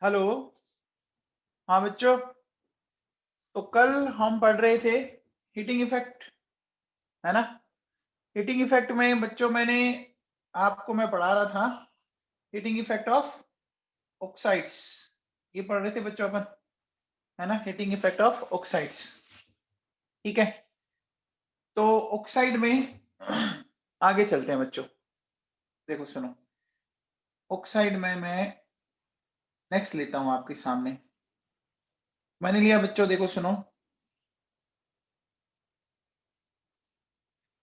Hello. हाँ बच्चों, तो कल हम पढ़ रहे थे हीटिंग इफेक्ट, है ना। हीटिंग इफेक्ट में बच्चों आपको मैं पढ़ा रहा था हीटिंग इफेक्ट ऑफ ऑक्साइड्स। ये पढ़ रहे थे बच्चों अपन, है ना, हीटिंग इफेक्ट ऑफ ऑक्साइड्स। ठीक है, तो ऑक्साइड में आगे चलते हैं बच्चों। देखो सुनो, ऑक्साइड में मैं नेक्स्ट लेता हूं आपके सामने। मैंने लिया बच्चों, देखो सुनो,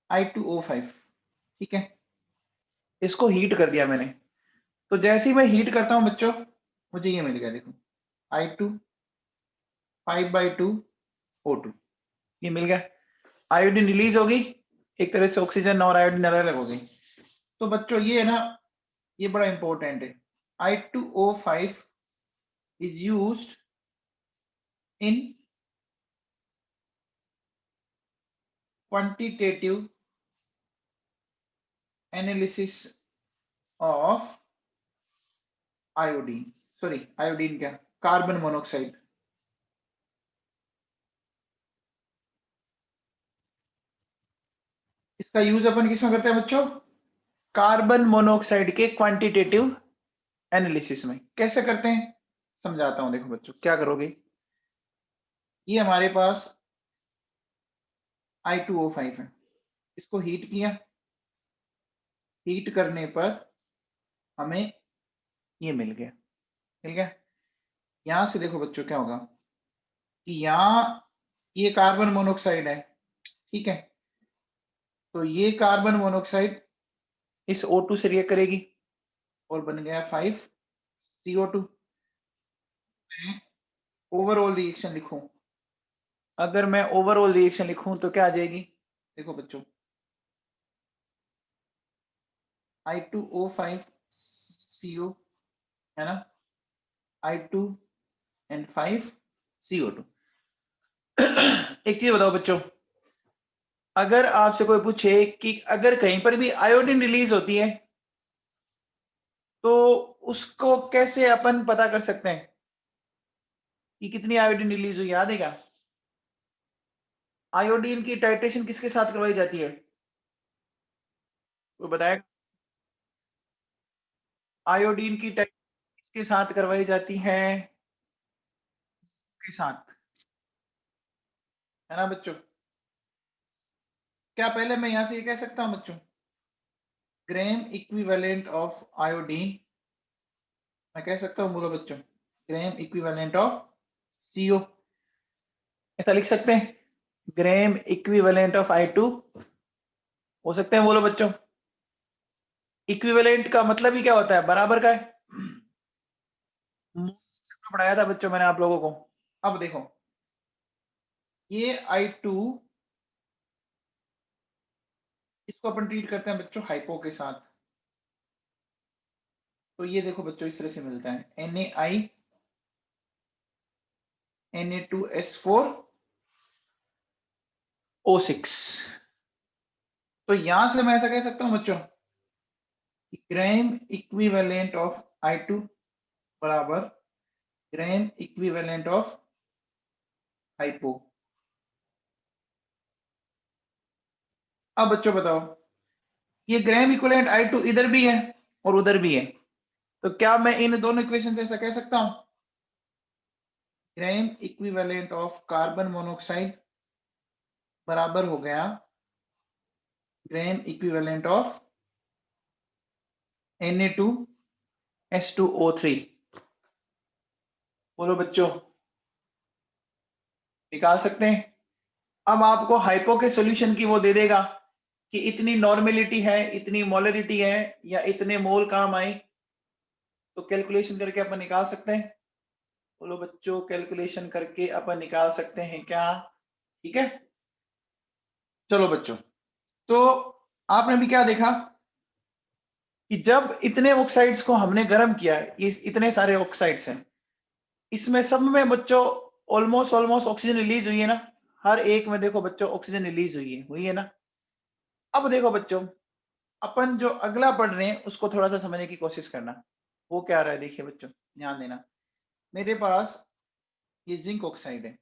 I2O5। ठीक है, इसको हीट कर दिया मैंने। तो जैसे ही मैं हीट करता हूं बच्चों, मुझे ये मिल गया, देखो I2 5/2O2, ये मिल गया। आयोडीन रिलीज होगी, एक तरह से ऑक्सीजन और आयोडीन अलग अलग हो गई। तो बच्चों ये है ना, ये बड़ा इंपॉर्टेंट है। I2O5 is used in quantitative analysis of iodine, sorry iodine क्या, कार्बन मोनोऑक्साइड। इसका यूज अपन किसमें करते हैं बच्चों? कार्बन मोनोऑक्साइड के क्वांटिटेटिव एनालिसिस में। कैसे करते हैं समझाता हूं। देखो बच्चों, क्या करोगे, ये हमारे पास I2O5 है, इसको हीट किया। हीट करने पर हमें ये मिल गया, मिल गया। यहां से देखो बच्चों क्या होगा कि यहाँ ये कार्बन मोनोऑक्साइड है, ठीक है। तो ये कार्बन मोनोऑक्साइड इस O2 से रिएक्ट करेगी और बन गया 5CO2। ओवरऑल रिएक्शन लिखूं, अगर मैं ओवरऑल रिएक्शन लिखूं तो क्या आ जाएगी? देखो बच्चों, I2O5CO, है ना, I2 and 5CO2। एक चीज बताओ बच्चों, अगर आपसे कोई पूछे कि अगर कहीं पर भी आयोडीन रिलीज होती है तो उसको कैसे अपन पता कर सकते हैं कि कितनी आयोडीन रिलीज हुई? याद है क्या? आयोडीन की टाइट्रेशन किसके साथ करवाई जाती है? वो बताया। आयोडीन की टाइट्रेशन किसके साथ करवाई जाती है? के साथ, है ना बच्चों। क्या पहले मैं यहां से ये कह सकता हूं बच्चों, ग्राम इक्विवेलेंट ऑफ आयोडीन, मैं कह सकता हूं, बोलो बच्चों, ग्राम इक्विवेलेंट ऑफ CO, ऐसा लिख सकते हैं? ग्राम इक्विवेलेंट ऑफ I2 हो सकते हैं, बोलो बच्चों। इक्विवेलेंट का मतलब ही क्या होता है? बराबर का है। पढ़ाया था बच्चों मैंने आप लोगों को। अब देखो, ये I2, इसको अपन ट्रीट करते हैं बच्चों हाइपो के साथ। तो ये देखो बच्चों, इस तरह से मिलता है NaI Na2S4O6। तो यहां से मैं ऐसा कह सकता हूं बच्चों, ग्राम इक्विवेलेंट ऑफ I2 बराबर ग्राम इक्विवेलेंट ऑफ हाइपो। अब बच्चों बताओ, ये ग्राम इक्विवेलेंट I2 इधर भी है और उधर भी है, तो क्या मैं इन दोनों इक्वेशन से ऐसा कह सकता हूं, gram equivalent of carbon monoxide बराबर हो गया ग्राम इक्विवेलेंट ऑफ Na2S2O3? बोलो बच्चों, निकाल सकते हैं? अब आपको हाइपो के सॉल्यूशन की वो दे देगा कि इतनी नॉर्मेलिटी है, इतनी मोलरिटी है, या इतने मोल काम आए, तो कैलकुलेशन करके अपन निकाल सकते हैं। बोलो बच्चों, कैलकुलेशन करके अपन निकाल सकते हैं क्या? ठीक है, चलो बच्चों। तो आपने भी क्या देखा कि जब इतने ऑक्साइड्स को हमने गर्म किया, ये इतने सारे ऑक्साइड्स हैं, इसमें सब में बच्चों ऑलमोस्ट ऑलमोस्ट ऑक्सीजन रिलीज हुई है ना। हर एक में देखो बच्चों ऑक्सीजन रिलीज हुई है ना। अब देखो बच्चों, अपन जो अगला पढ़ रहे हैं उसको थोड़ा सा समझने की कोशिश करना। वो क्या आ रहा है, देखिए बच्चों, ध्यान देना। मेरे पास ये जिंक ऑक्साइड है।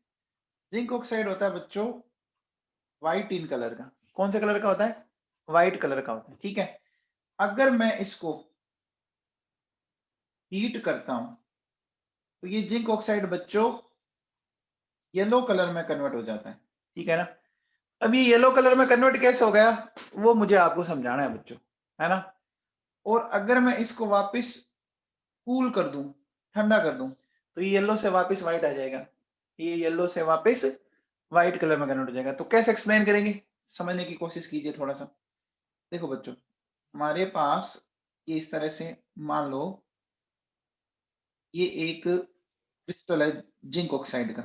जिंक ऑक्साइड होता है बच्चों व्हाइट इन कलर का। कौन से कलर का होता है? व्हाइट कलर का होता है, ठीक है। अगर मैं इसको हीट करता हूं तो ये जिंक ऑक्साइड बच्चों येलो कलर में कन्वर्ट हो जाता है, ठीक है ना। अब ये येलो कलर में कन्वर्ट कैसे हो गया वो मुझे आपको समझाना है बच्चों, है ना। और अगर मैं इसको वापस कूल कर दूं, ठंडा कर दूं, तो ये येलो से वापस व्हाइट आ जाएगा। ये येलो से वापस व्हाइट कलर में कन्वर्ट हो जाएगा। तो कैसे एक्सप्लेन करेंगे, समझने की कोशिश कीजिए थोड़ा सा। देखो बच्चों, हमारे पास ये इस तरह से मान लो ये एक क्रिस्टल है जिंक ऑक्साइड का,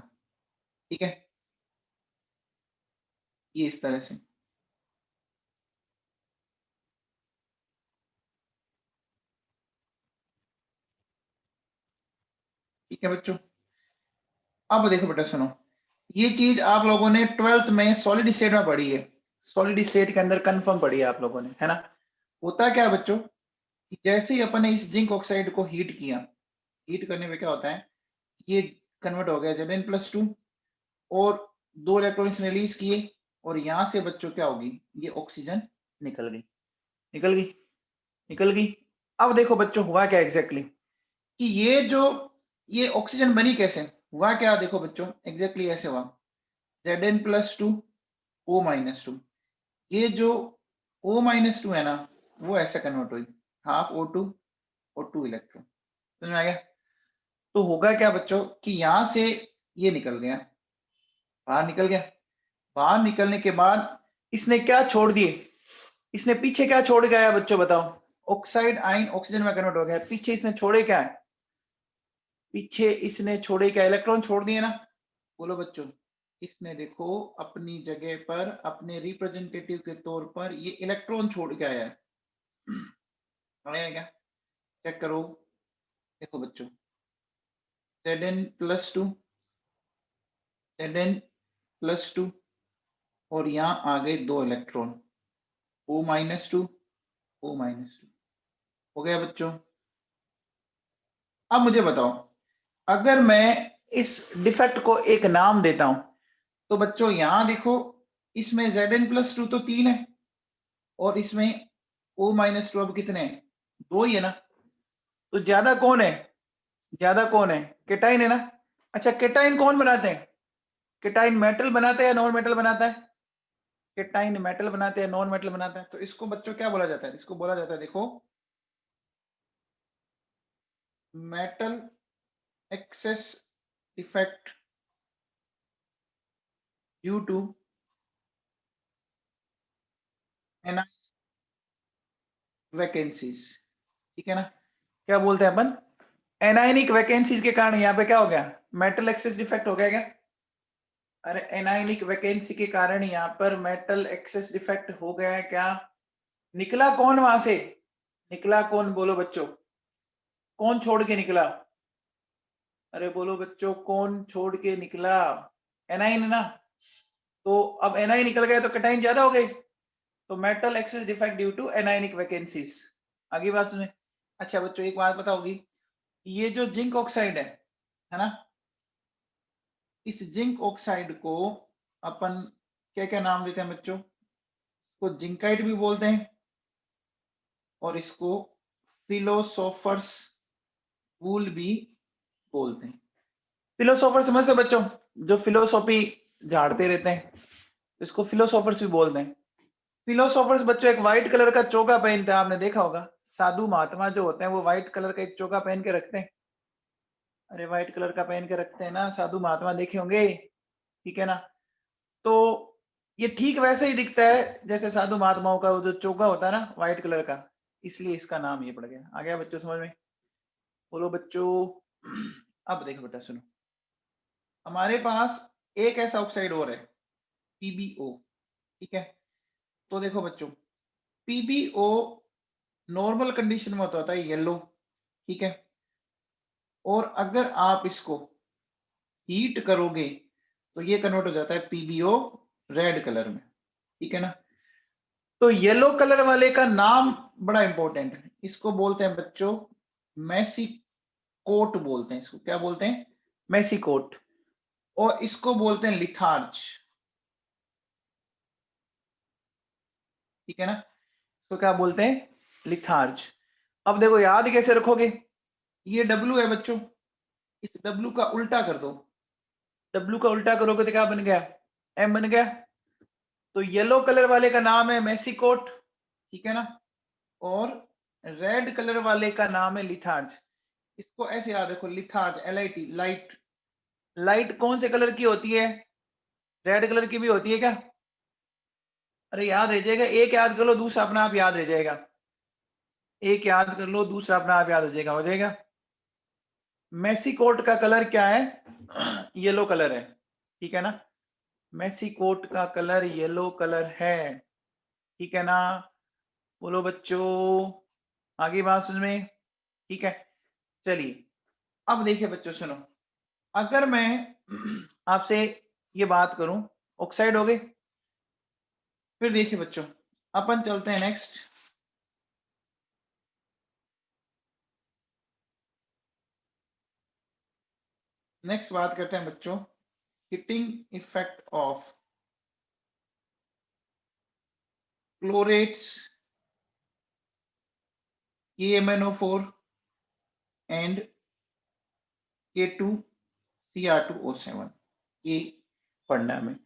ठीक है। ये इस तरह से, ठीक है बच्चों। अब देखो बेटा सुनो, ये चीज आप लोगों ने 12th में सॉलिड स्टेट में पढ़ी है। सॉलिड स्टेट के अंदर कंफर्म पढ़ी है आप लोगों ने, है ना। होता क्या है बच्चों कि जैसे ही अपन ने इस जिंक ऑक्साइड को हीट किया, हीट करने में क्या होता है, ये कन्वर्ट हो गया Zn+2 और 2 इलेक्ट्रॉन्स रिलीज किए और यहां से बच्चों क्या होगी, ये ऑक्सीजन निकल गई, निकल गई, निकल गई। अब देखो बच्चों हुआ क्या एग्जैक्टली कि ये जो ये ऑक्सीजन बनी कैसे, हुआ क्या देखो बच्चों, एग्जैक्टली ऐसे हुआ Zn+2 O-2। ये जो O-2 है ना वो ऐसे कन्वर्ट हुई हाफ O2 और 2 इलेक्ट्रॉन। समझ में आ गया। तो होगा क्या बच्चों कि यहां से ये निकल गया, बाहर निकल गया। बाहर निकलने के बाद इसने क्या छोड़ दिए, इसने पीछे क्या छोड़ गया बच्चों बताओ। ऑक्साइड आयन ऑक्सीजन में कन्वर्ट हो गया, पीछे इसने छोड़े क्या है, पीछे इसने छोड़े क्या, इलेक्ट्रॉन छोड़ दिए ना। बोलो बच्चों, इसने देखो अपनी जगह पर अपने रिप्रेजेंटेटिव के तौर पर ये इलेक्ट्रॉन छोड़ के आया है। आया क्या, चेक करो। देखो बच्चों Zn+2, Zn+2 और यहां आ गए 2 इलेक्ट्रॉन O-2, O-2 हो गया बच्चों। अब मुझे बताओ, अगर मैं इस डिफेक्ट को एक नाम देता हूं तो बच्चों यहां देखो इसमें Zn+2 तो 3 है और इसमें O-2 अब कितने हैं, 2 ही है ना। तो ज्यादा कौन है, ज्यादा कौन है, केटाइन है ना। अच्छा केटाइन कौन बनाते हैं, केटाइन मेटल बनाते हैं या नॉन मेटल बनाता है, केटाइन मेटल बनाते हैं नॉन मेटल बनाता है। तो इसको बच्चों क्या बोला जाता है, इसको बोला जाता है देखो metal excess defect due to vacancies, ठीक है ना। क्या बोलते हैं अपन, एनाइनिक वैकेंसीज के कारण यहाँ पे क्या हो गया, मेटल एक्सेस डिफेक्ट हो गया क्या। अरे एनाइनिक वैकेंसी के कारण यहाँ पर मेटल एक्सेस डिफेक्ट हो गया है क्या। निकला कौन वहां से, निकला कौन बोलो बच्चों, कौन छोड़ के निकला। अरे बोलो बच्चों कौन छोड़ के निकला, एनाइन ना। तो अब एनाइन निकल गया तो कटाइन ज्यादा हो गई। तो metal excess defect due to anionic vacancies. आगे बात सुने। अच्छा बच्चों एक बात पता होगी, ये जो जिंक ऑक्साइड है ना, इस जिंक ऑक्साइड को अपन क्या क्या नाम देते हैं बच्चों, को जिंकाइट भी बोलते हैं और इसको फिलोसोफर्स वूल भी बोलते हैं। फिलोसोफर समझते बच्चों, जो फिलोसॉफी झाड़ते रहते हैं इसको फिलोसोफर्स भी बोलते हैं। फिलोसोफर्स बच्चों एक व्हाइट कलर का चोगा पहनते हैं, आपने देखा होगा साधु महात्मा जो होते हैं वो व्हाइट कलर का एक चोगा पहन के रखते हैं। अरे व्हाइट कलर का पहन के रखते हैं ना, साधु महात्मा देखे होंगे, ठीक है ना। तो ये ठीक वैसे ही दिखता है जैसे साधु महात्माओं का वो जो चोगा होता है ना व्हाइट कलर का, इसलिए इसका नाम ये पड़ गया। आ गया बच्चों समझ में। बोलो बच्चों। अब देखो बेटा सुनो, हमारे पास एक ऐसा ऑक्साइड और है PbO, ठीक है। तो देखो बच्चों PbO नॉर्मल कंडीशन में होता है येलो, ठीक है। और अगर आप इसको हीट करोगे तो ये कन्वर्ट हो जाता है PbO रेड कलर में, ठीक है ना। तो येलो कलर वाले का नाम बड़ा इंपॉर्टेंट है, इसको बोलते हैं बच्चों मैसी कोट बोलते हैं इसको, क्या बोलते हैं? मेसी कोट। और इसको बोलते हैं लिथार्ज, ठीक है ना, तो क्या बोलते हैं? लिथार्ज। अब देखो याद कैसे रखोगे, ये W है बच्चों, इस W का उल्टा कर दो, W का उल्टा करोगे तो क्या बन गया? M बन गया। तो येलो कलर वाले का नाम है मेसी कोट, ठीक है ना, और रेड कलर वाले का नाम है लिथार्ज। इसको ऐसे याद रखो, लिथार्ज, LIT, लाइट। लाइट कौन से कलर की होती है? रेड कलर की भी होती है क्या? अरे याद रह जाएगा, एक याद कर लो दूसरा अपना आप याद रह जाएगा, एक याद कर लो दूसरा अपना आप याद हो जाएगा, हो जाएगा। मेसी कोट का कलर क्या है? येलो कलर है, ठीक है ना, मेसी कोट का कलर येलो कलर है, ठीक है ना। बोलो बच्चों, आगे बात समझ में? ठीक है, चलिए अब देखिए बच्चों सुनो, अगर मैं आपसे ये बात करूं, ऑक्साइड हो गए, फिर देखिए बच्चों अपन चलते हैं नेक्स्ट। नेक्स्ट बात करते हैं बच्चों, heating effect of chlorates KMnO4 and K2Cr2O7, ये पढ़ना है हमें।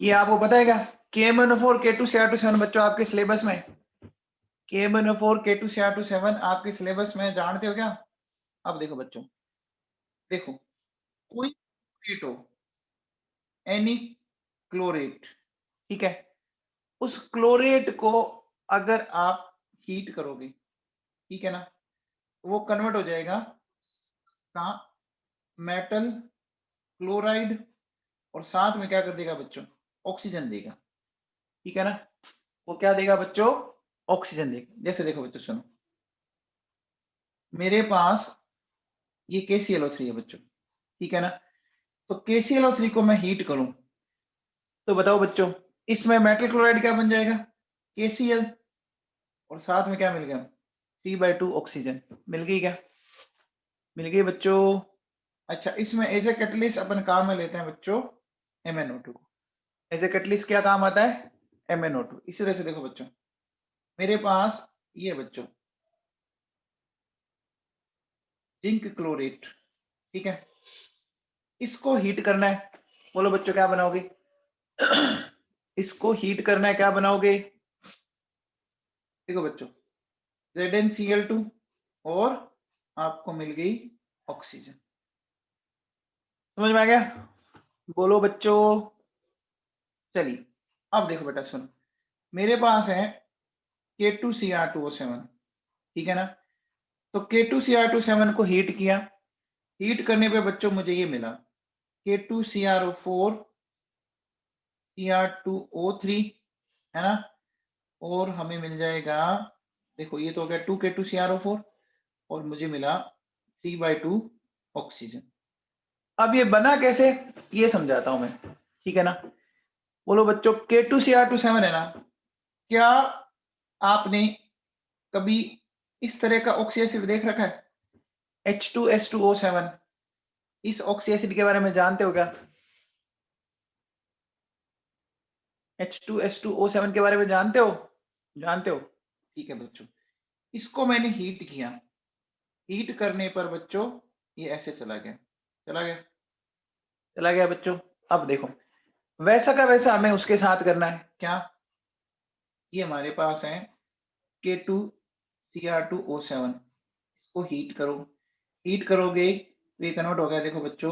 ये आपको पता है क्या? KMnO4 K2Cr2O7 बच्चों आपके सिलेबस में, KMnO4 K2Cr2O7 आपके सिलेबस में, जानते हो क्या? अब देखो बच्चों, देखो कोई क्लोरेट हो, एनी क्लोरेट, ठीक है, उस क्लोरेट को अगर आप हीट करोगे, ठीक है ना, वो कन्वर्ट हो जाएगा का मेटल क्लोराइड, और साथ में क्या कर देगा बच्चों? ऑक्सीजन देगा, ठीक है ना, वो क्या देगा बच्चों? ऑक्सीजन देगा। जैसे देखो बच्चों सुनो, मेरे पास ये KClO3 है बच्चों, ठीक है ना, तो KClO3 को मैं हीट करूं तो बताओ बच्चों, इसमें मेटल क्लोराइड क्या बन जाएगा? KCl, और साथ में क्या मिल गया? 3/2 ऑक्सीजन मिल गई क्या? मिल गई बच्चों। अच्छा, इसमें एज ए कैटलिस्ट अपन काम में लेते हैं बच्चों MnO2 को। एज ए कैटलिस्ट क्या काम आता है? MnO2। इसी तरह से देखो बच्चों, मेरे पास ये बच्चों जिंक क्लोरेट, ठीक है, इसको हीट करना है, बोलो बच्चों क्या बनाओगे? इसको हीट करना है, क्या बनाओगे? देखो बच्चों, ZnCl2 और आपको मिल गई ऑक्सीजन। समझ में आ गया? बोलो बच्चों। चलिए अब देखो बेटा सुनो, मेरे पास है K2Cr2O7, ठीक है ना, तो K2Cr2O7 को हीट किया, हीट करने पे बच्चों मुझे ये मिला K2CrO4 Cr2O3, है ना, और हमें मिल जाएगा, देखो ये तो हो गया 2K2Cr4 और मुझे मिला 3/2 ऑक्सीजन। अब ये बना कैसे, ये समझाता हूं मैं, ठीक है ना। बोलो बच्चों, K2Cr2O7 है ना, क्या आपने कभी इस तरह का ऑक्सी एसिड देख रखा है? H2S2O7, इस ऑक्सी एसिड के बारे में जानते हो क्या? H2S2O7 के बारे में जानते हो? जानते हो, ठीक है बच्चों, इसको मैंने हीट किया, हीट करने पर बच्चों ये ऐसे चला गया, चला गया, चला गया बच्चों। अब देखो, वैसा का वैसा हमें उसके साथ करना है, क्या? ये हमारे पास है K2Cr2O7, इसको हीट करो, हीट करोगे तो ये कन्वर्ट हो गया, देखो बच्चों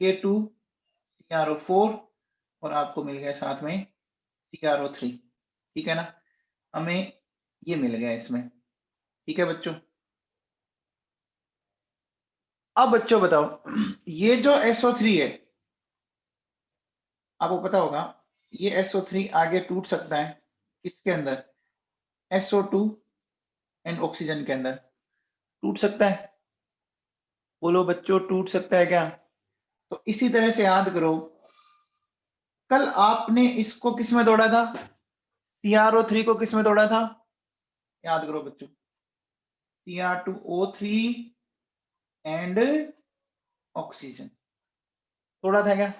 K2Cr4 और आपको मिल गया साथ में Cr3, ठीक है ना, हमें ये मिल गया इसमें, ठीक है बच्चों। अब बच्चों बताओ, ये जो SO3 है, आपको पता होगा ये SO3 आगे टूट सकता है किसके अंदर? SO2 एंड ऑक्सीजन के अंदर टूट सकता है, बोलो बच्चों टूट सकता है क्या? तो इसी तरह से याद करो, कल आपने इसको किस में तोड़ा था? CrO3 को किस में तोड़ा था? याद करो बच्चों, Cr2O3 एंड ऑक्सीजन। थोड़ा था क्या?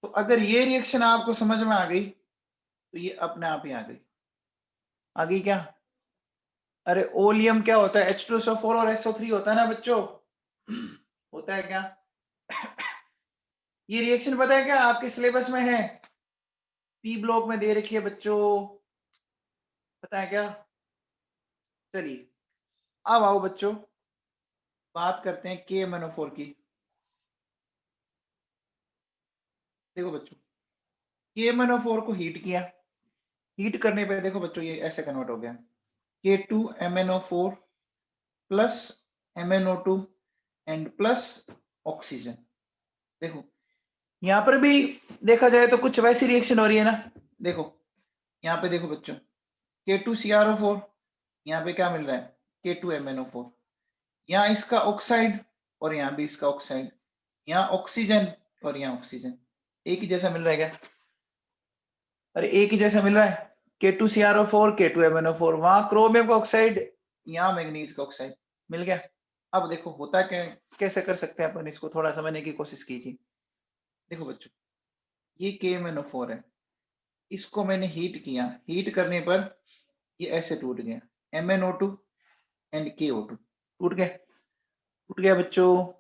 तो अगर ये रिएक्शन आपको समझ में आ गई तो ये अपने आप ही आ गई। आ गई क्या? अरे ओलियम क्या होता है? H2SO4 और SO3 होता है ना बच्चों, होता है क्या? ये रिएक्शन पता है क्या आपके सिलेबस में है, पी ब्लॉक में दे रखी है बच्चों, पता है क्या? चलिए अब आओ बच्चों, बात करते हैं KMnO4 की। देखो बच्चों, KMnO4 को हीट किया, हीट करने पे देखो बच्चों ये ऐसे कन्वर्ट हो गया, K2MnO4 plus MnO2 and plus oxygen. देखो यहां पर भी देखा जाए तो कुछ वैसी रिएक्शन हो रही है ना। देखो यहाँ पे देखो बच्चों, K2CrO4, यहाँ पे क्या मिल रहा है? K2MnO4। यहाँ इसका ऑक्साइड और यहाँ भी इसका ऑक्साइड, यहाँ ऑक्सीजन और यहाँ ऑक्सीजन, एक ही जैसा मिल रहा है क्या? अरे एक ही जैसा मिल रहा है, K2CrO4 K2MnO4, वहां क्रोमियम का ऑक्साइड, यहाँ मैग्नीज का ऑक्साइड मिल गया। अब देखो होता क्या, कैसे कर सकते हैं अपन इसको, थोड़ा समझने की कोशिश कीजिए। देखो बच्चों, ये KMnO4 है, इसको मैंने हीट किया, हीट करने पर ये ऐसे टूट गया, MnO2 एंड KO2 टूट गया, टूट गया बच्चों।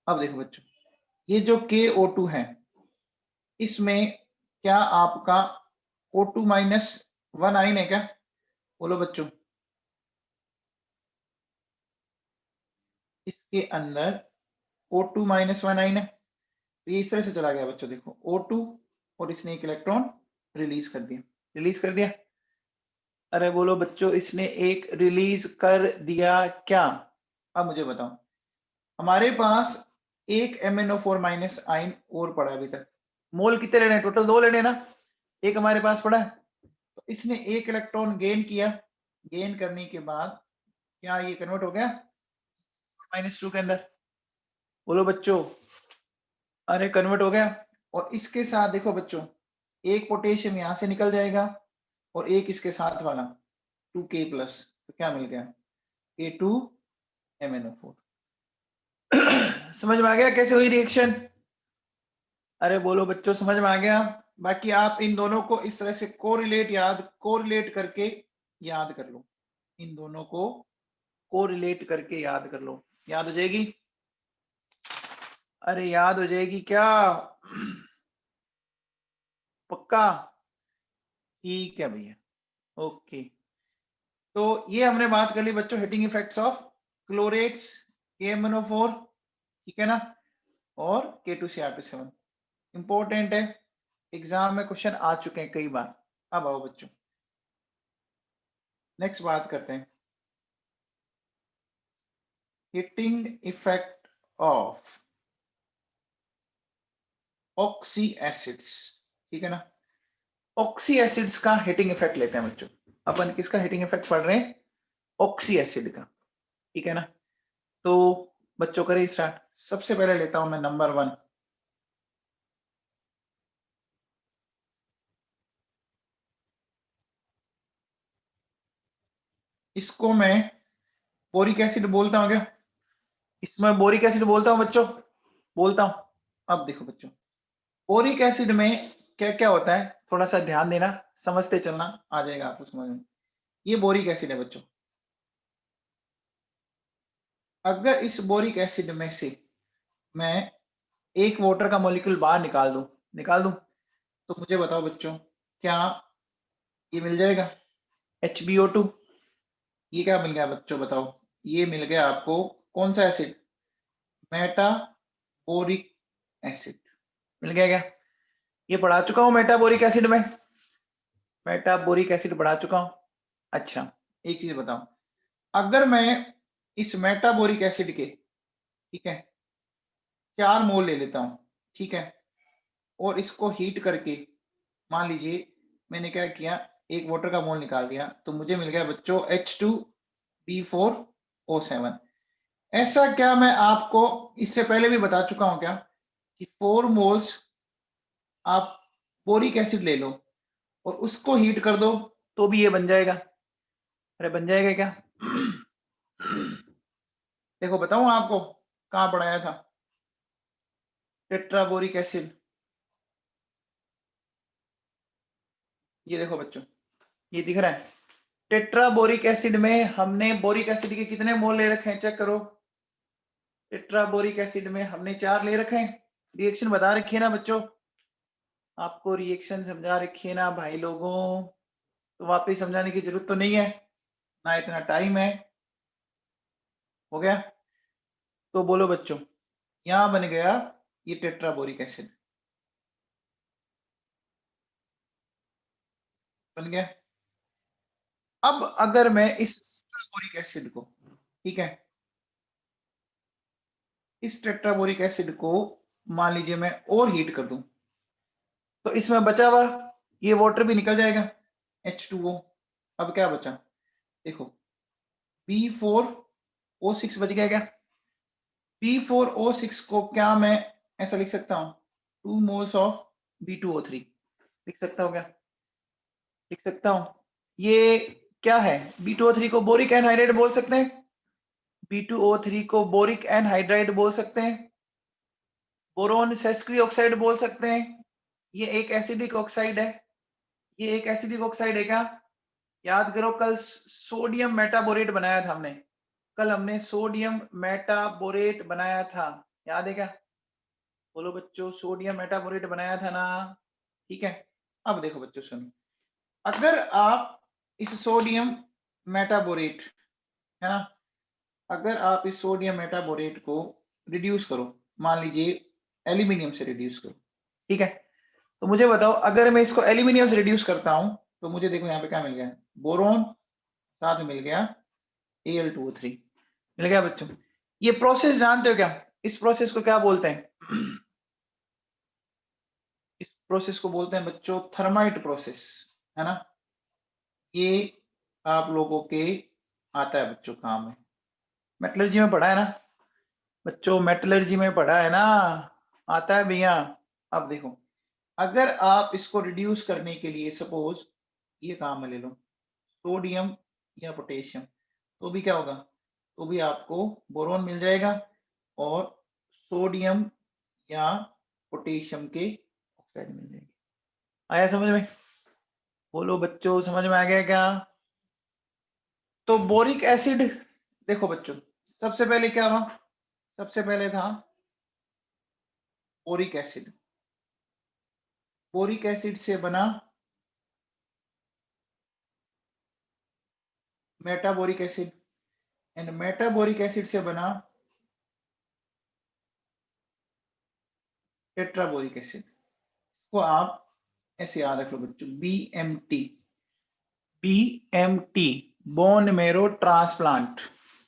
अब देखो बच्चों, ये जो KO2 है इसमें क्या आपका O2 माइनस 1 आइन है क्या? बोलो बच्चों, इसके अंदर O2 माइनस 1 आइन है, तो ये इस तरह से चला गया बच्चों। देखो O2 और इसने एक इलेक्ट्रॉन रिलीज कर दिया, रिलीज कर दिया। अरे बोलो बच्चों, इसने एक रिलीज कर दिया क्या? अब मुझे बताओ, हमारे पास एक MnO4 माइनस आइन और पड़ा अभी तक, मोल कितने लेने? टोटल 2 लेने ना, एक हमारे पास पड़ा है, तो इसने एक इलेक्ट्रॉन गेन किया, गेन करने के बाद क्या ये कन्वर्ट हो गया -2 के अंदर? बोलो बच्चों, अरे कन्वर्ट हो गया। और इसके साथ देखो बच्चों, एक पोटेशियम यहां से निकल जाएगा और एक इसके साथ वाला 2K प्लस, तो क्या मिल गया? K2MnO4। समझ में आ गया कैसे हुई रिएक्शन? अरे बोलो बच्चों, समझ में आ गया? बाकी आप इन दोनों को इस तरह से कोरिलेट करके याद कर लो, इन दोनों को कोरिलेट करके याद कर लो, याद हो जाएगी? अरे याद हो जाएगी क्या? पक्का? ठीक है भैया, ओके। तो ये हमने बात कर ली बच्चों, hitting effects of chlorates, KMnO4, ठीक है ना, और K2Cr2 इंपॉर्टेंट है, एग्जाम में क्वेश्चन आ चुके हैं कई बार। अब आओ बच्चों, नेक्स्ट बात करते हैं, hitting effect of oxy acids, ठीक है ना। ऑक्सी एसिड्स का हिटिंग इफेक्ट लेते हैं बच्चों। अपन किसका हिटिंग इफेक्ट पढ़ रहे हैं? ऑक्सी एसिड का, ठीक है ना। तो बच्चों करें स्टार्ट। सबसे पहले लेता हूं मैं नंबर 1, इसको मैं बोरिक एसिड बोलता हूं क्या? इसमें बोरिक एसिड बोलता हूं बच्चों, बोलता हूं। अब देखो बच्चों, बोरिक एसिड में क्या क्या होता है, थोड़ा सा ध्यान देना, समझते चलना, आ जाएगा आपको समझ में। ये बोरिक एसिड है बच्चों, अगर इस बोरिक एसिड में से मैं एक वाटर का मॉलिक्यूल बाहर निकाल दूं तो मुझे बताओ बच्चों, क्या ये मिल जाएगा HbO2? ये क्या मिल गया बच्चों बताओ? ये मिल गया आपको कौन सा एसिड? मेटाबोरिक एसिड मिल गया क्या? ये पढ़ा चुका हूं मेटाबोरिक एसिड में, मेटाबोरिक एसिड पढ़ा चुका हूं। अच्छा एक चीज बताओ, अगर मैं इस मेटाबोरिक एसिड के, ठीक है, 4 मोल ले लेता हूं, ठीक है, और इसको हीट करके, मान लीजिए मैंने क्या किया, एक वाटर का मोल निकाल दिया, तो मुझे मिल गया बच्चों H2B4O7। ऐसा क्या मैं आपको इससे पहले भी बता चुका हूं क्या कि 4 मोल्स आप बोरिक एसिड ले लो और उसको हीट कर दो तो भी ये बन जाएगा? अरे बन जाएगा क्या? देखो बताऊं आपको कहां पढ़ाया था? टेट्राबोरिक एसिड, ये देखो बच्चों, ये दिख रहा है। टेट्राबोरिक एसिड में हमने बोरिक एसिड के कितने मोल ले रखे हैं, चेक करो। टेट्राबोरिक एसिड में हमने 4 ले रखे हैं। रिएक्शन बता रखी है ना बच्चों, आपको रिएक्शन समझा रखी है ना भाई लोगों, तो वापस समझाने की जरूरत तो नहीं है ना, इतना टाइम है। हो गया? तो बोलो बच्चों, यहां बन गया ये टेट्राबोरिक एसिड, बन गया। अब अगर मैं इस टेट्राबोरिक एसिड को, ठीक है, इस टेट्राबोरिक एसिड को मान लीजिए मैं और हीट कर दूं, तो इसमें बचा हुआ ये वाटर भी निकल जाएगा, H2O। अब क्या बचा, देखो B4O6 बच गया क्या? B4O6 को क्या मैं ऐसा लिख सकता हूं, 2 मोल्स ऑफ B2O3 लिख सकता हूं क्या? लिख सकता हूं। ये क्या है, B2O3 को बोरिक एनहाइड्राइड बोल सकते हैं, B2O3 को बोरिक एनहाइड्राइड बोल सकते हैं, बोरोन सेस्क्वी ऑक्साइड बोल सकते हैं। ये एक एसिडिक ऑक्साइड है, ये एक एसिडिक ऑक्साइड है क्या? याद करो कल सोडियम मेटाबोरेट बनाया था हमने, कल हमने सोडियम मेटाबोरेट बनाया था, याद है क्या? बोलो बच्चों, सोडियम मेटाबोरेट बनाया था ना, ठीक है। अब देखो बच्चों सुनो, अगर आप इस सोडियम मेटाबोरेट, है ना, अगर आप इस सोडियम मेटाबोरेट को रिड्यूस करो, मान लीजिए एल्यूमिनियम से रिड्यूस करो, ठीक है, तो मुझे बताओ अगर मैं इसको एल्यूमिनियम से रिड्यूस करता हूं तो मुझे देखो यहाँ पे क्या मिल गया, बोरोन, साथ में मिल गया Al2O3, मिल गया बच्चों। ये प्रोसेस जानते हो क्या, इस प्रोसेस को क्या बोलते हैं? इस प्रोसेस को बोलते हैं बच्चों थर्माइट प्रोसेस, है ना। ये आप लोगों के आता है बच्चों काम में, मेटलर्जी में पढ़ा है ना बच्चों, मेटलर्जी में पढ़ा है ना, आता है भैया। अब देखो, अगर आप इसको रिड्यूस करने के लिए सपोज ये काम में ले लो सोडियम या पोटेशियम, तो भी क्या होगा, तो भी आपको बोरोन मिल जाएगा और सोडियम या पोटेशियम के ऑक्साइड मिल जाएगी। आया समझ में? बोलो बच्चों, समझ में आ गया क्या? तो बोरिक एसिड, देखो बच्चों, सबसे पहले क्या हुआ, सबसे पहले था बोरिक एसिड, बोरिक एसिड से बना मेटाबोरिक एसिड, एंड मेटाबोरिक एसिड से बना टेट्राबोरिक एसिड। को आप ऐसे याद रख लो बच्चों, BMT, BMT, bone marrow transplant,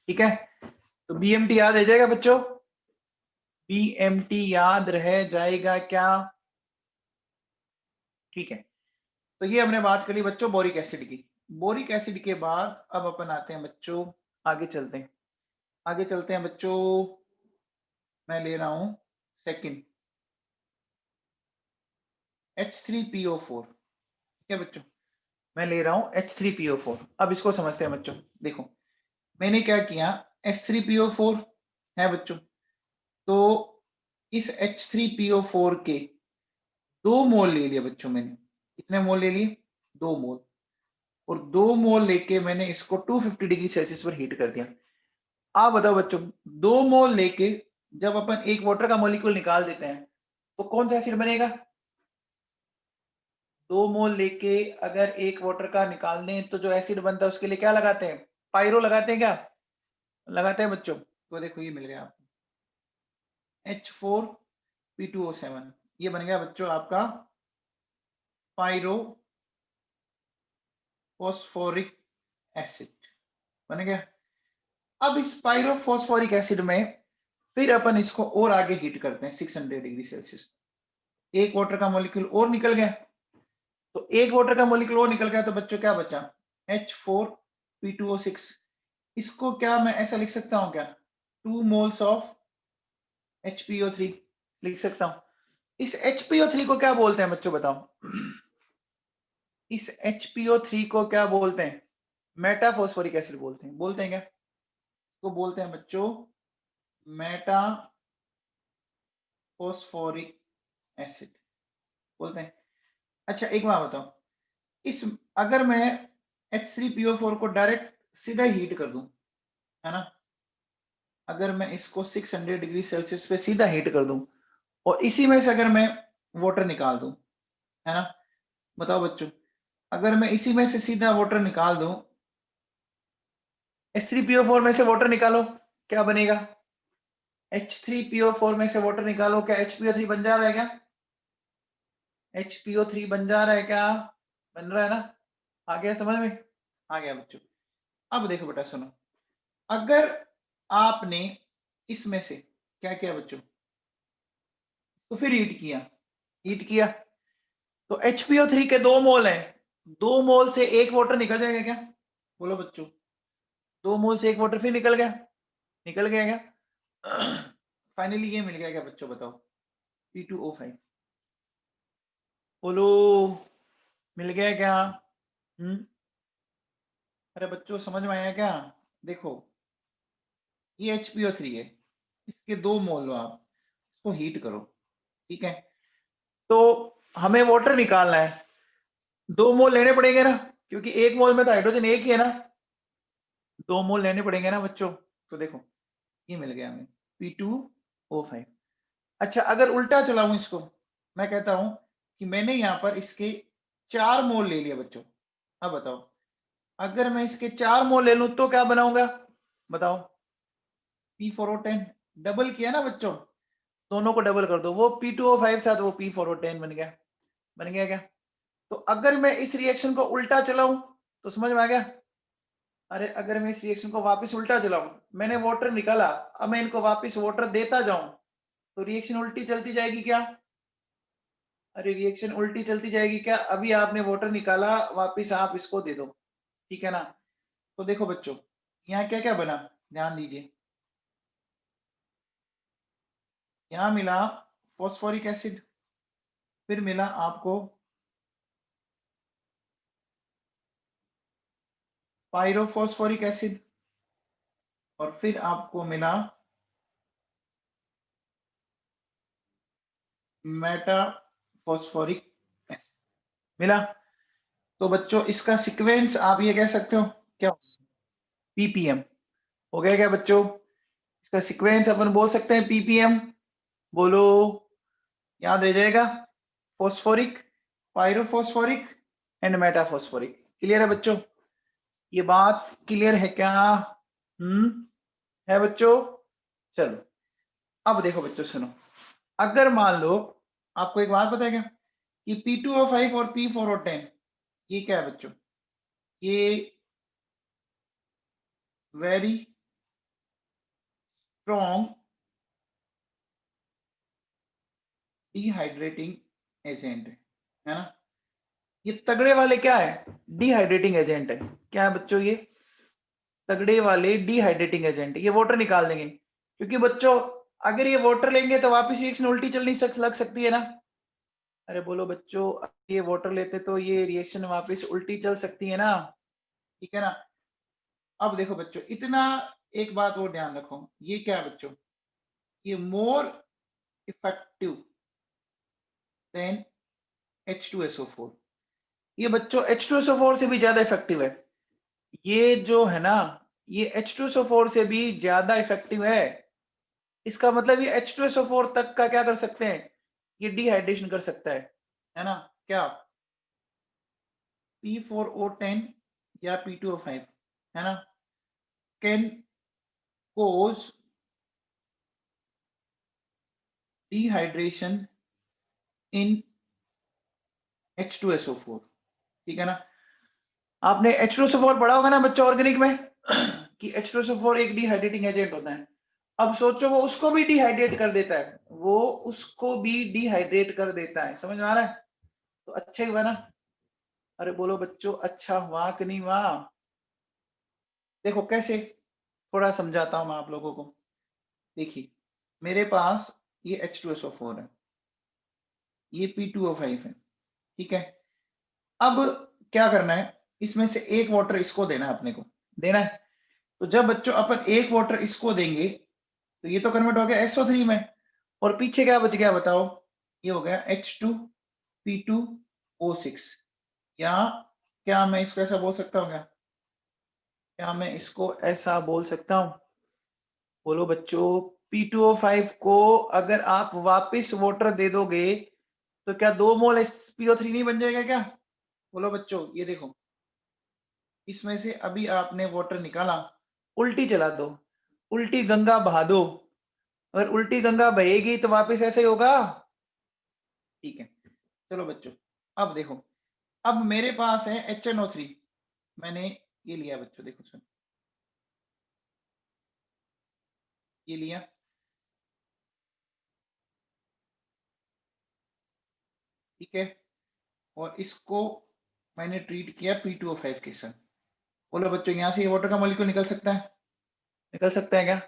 ठीक है। तो BMT याद रह जाएगा बच्चों, BMT याद रह जाएगा क्या? ठीक है। तो ये हमने बात करी बच्चों बोरिक एसिड की। बोरिक एसिड के बाद अब अपन आते हैं बच्चों, आगे चलते हैं, आगे चलते हैं बच्चों। मैं ले रहा हूं सेकंड H3PO4, ठीक है बच्चों, मैं ले रहा हूं H3PO4। अब इसको समझते हैं बच्चों, देखो मैंने क्या किया, H3PO4 है बच्चों, तो इस H3PO4 के 2 मोल ले लिया बच्चों मैंने, कितने मोल ले लिए, 2 मोल, और 2 मोल लेके मैंने इसको 250 डिग्री सेल्सियस पर हीट कर दिया। आप बताओ बच्चों, 2 मोल लेके जब अपन एक वाटर का मॉलिक्यूल निकाल देते हैं तो कौन सा एसिड बनेगा? 2 मोल लेके अगर एक वाटर का निकालने तो जो एसिड बनता है उसके लिए क्या लगाते हैं, पायरो लगाते हैं क्या? लगाते हैं बच्चों। तो देखो ये मिल गया आपको H4P2O7, ये बन गया बच्चों आपका पायरो फॉस्फोरिक एसिड, बन गया। अब इस पायरोफॉस्फोरिक एसिड में फिर अपन इसको और आगे हीट करते हैं 600 डिग्री सेल्सियस, एक वाटर का मॉलिक्यूल और निकल गया, तो एक वाटर का मॉलिक्यूल और निकल गया तो बच्चों क्या बचा, H4P2O6। इसको क्या मैं ऐसा लिख सकता हूं क्या, 2 मोल्स ऑफ HPO3 लिख सकता हूं। इस HPO3 को क्या बोलते हैं बच्चों बताओ, इस HPO3 को क्या बोलते हैं? मेटाफॉस्फोरिक एसिड बोलते हैं, बोलते हैं क्या? इसको बोलते हैं बच्चों मेटा फॉस्फोरिक एसिड बोलते हैं। अच्छा एक बात बताओ, इस अगर मैं H3PO4 को डायरेक्ट सीधा हीट कर दूं, है ना, अगर मैं इसको 600 डिग्री सेल्सियस पे सीधा हीट कर दूं और इसी में से अगर मैं वाटर निकाल दूं, है ना, बताओ बच्चों, अगर मैं इसी में से सीधा वाटर निकाल दूं, H3PO4 में से वाटर निकालो, क्या बनेगा? H3PO4 में से वाटर निकालो, क्या HPO3 बन जा रहा है क्या? HPO3 बन जा रहा है क्या? बन रहा है ना? आ गया समझ में? आ गया बच्चों। अब देखो बेटा सुनो, अगर आपने इसमें से क्या किया बच्चों, तो फिर हीट किया तो HPO3 के 2 मोल है, 2 मोल से एक वाटर निकल जाएगा क्या? बोलो बच्चों, 2 मोल से एक वाटर फिर निकल गया, निकल गया क्या? फाइनली ये मिल गया क्या बच्चों, बताओ, P2O5। बोलो, मिल गया क्या? अरे बच्चों समझ में आया क्या? देखो ये HPO3 है, इसके 2 मोल लो, आप इसको हीट करो, ठीक है, तो हमें वाटर निकालना है, 2 मोल लेने पड़ेंगे ना, क्योंकि 1 मोल में तो हाइड्रोजन एक ही है ना, 2 मोल लेने पड़ेंगे ना बच्चों। तो देखो ये मिल गया हमें P2O5। अच्छा अगर उल्टा चलाऊं इसको, मैं कहता हूं कि मैंने यहां पर इसके 4 मोल ले लिया बच्चों, अब बताओ अगर मैं इसके 4 मोल ले लूं तो क्या बनाऊंगा, बताओ, P4O10, डबल किया ना बच्चों, दोनों को डबल कर दो, वो P2O5 था तो वो P4O10 बन गया, बन गया क्या? तो अगर मैं इस रिएक्शन को उल्टा चलाऊं तो समझ में आ गया? अरे अगर मैं इस रिएक्शन को वापस उल्टा चलाऊं, मैंने वाटर निकाला, अब मैं इनको वापस वाटर देता जाऊं तो रिएक्शन उल्टी चलती जाएगी क्या? अरे रिएक्शन उल्टी चलती जाएगी क्या? अभी आपने वाटर निकाला, वापस आप इसको दे दो, ठीक है ना? तो देखो बच्चों यहाँ क्या क्या बना, ध्यान दीजिए, यहाँ मिला फॉस्फोरिक एसिड, फिर मिला आपको पायरोफॉस्फोरिक एसिड, और फिर आपको मिला मेटाफॉस्फोरिक एसिड, मिला। तो बच्चों इसका सीक्वेंस आप ये कह सकते हो क्या, पीपीएम हो गया क्या बच्चों? इसका सीक्वेंस अपन बोल सकते हैं पीपीएम, बोलो, याद रह जाएगा, phosphoric, pyrophosphoric and metaphosphoric. Clear है बच्चों? ये बात क्लियर है क्या? है बच्चों? चलो अब देखो बच्चों सुनो, अगर मान लो, आपको एक बात पता है क्या, कि P2O5 और P4O10 ये क्या है बच्चों, ये वेरी स्ट्रॉन्ग डिहाइड्रेटिंग एजेंट है ना, ये तगड़े वाले क्या है, डिहाइड्रेटिंग एजेंट है, क्या है बच्चों, ये तगड़े वाले डिहाइड्रेटिंग एजेंट, ये वाटर निकाल देंगे, क्योंकि बच्चों अगर ये वाटर लेंगे तो वापस रिएक्शन उल्टी चलनी लग सकती है ना। अरे बोलो बच्चों, ये वाटर लेते तो ये रिएक्शन वापस उल्टी चल सकती है ना, ठीक है ना? अब देखो बच्चों इतना, एक बात और ध्यान रखो, ये क्या है बच्चों, ये मोर इफेक्टिव देन H2SO4, ये बच्चों H2SO4 से भी ज्यादा इफेक्टिव है, ये जो है ना, ये H2SO4 से भी ज्यादा इफेक्टिव है, इसका मतलब ये H2SO4 तक का क्या कर सकते हैं, ये डिहाइड्रेशन कर सकता है ना, क्या P4O10 या P2O5, है ना, can cause dehydration in H2SO4, ठीक है ना? आपने H2SO4 पढ़ा होगा ना बच्चों ऑर्गेनिक में कि H2SO4 एक डिहाइड्रेटिंग एजेंट होता है। अब सोचो वो उसको भी डिहाइड्रेट कर देता है, वो उसको भी डिहाइड्रेट कर देता है, समझ में आ रहा है? तो अच्छा ही हुआ ना? अरे बोलो बच्चों, अच्छा हुआ कि नहीं हुआ? देखो कैसे, थोड़ा समझाता हूं मैं आप लोगों को। देखिए मेरे पास ये H2SO4 है, ये P2O5 है, ठीक है, अब क्या करना है, इसमें से एक वाटर इसको देना है, अपने को देना है, तो जब बच्चों अपन एक वाटर इसको देंगे तो ये तो कन्वर्ट हो गया SO3 में, और पीछे क्या बच गया बताओ, ये हो गया H2P2O6। या क्या मैं इसको ऐसा बोल सकता हूँ क्या मैं इसको ऐसा बोल सकता हूँ? बोलो बच्चों, P2O5 को अगर आप वापस वाटर दे दोगे तो क्या 2 मोल PO3 नहीं बन जाएगा क्या? बोलो बच्चों, ये देखो, इसमें से अभी आपने वाटर निकाला, उल्टी चला दो, उल्टी गंगा बहा दो, अगर उल्टी गंगा बहेगी तो वापस ऐसे ही होगा। ठीक है, चलो बच्चों, अब देखो, अब मेरे पास है HNO3, मैंने ये लिया बच्चों, देखो सुन, ये लिया, ठीक है, और इसको मैंने ट्रीट किया P2O5 के साथ। बोलो बच्चों, यहां से ये वाटर का मॉलिक्यूल निकल सकता है? निकल सकता है क्या?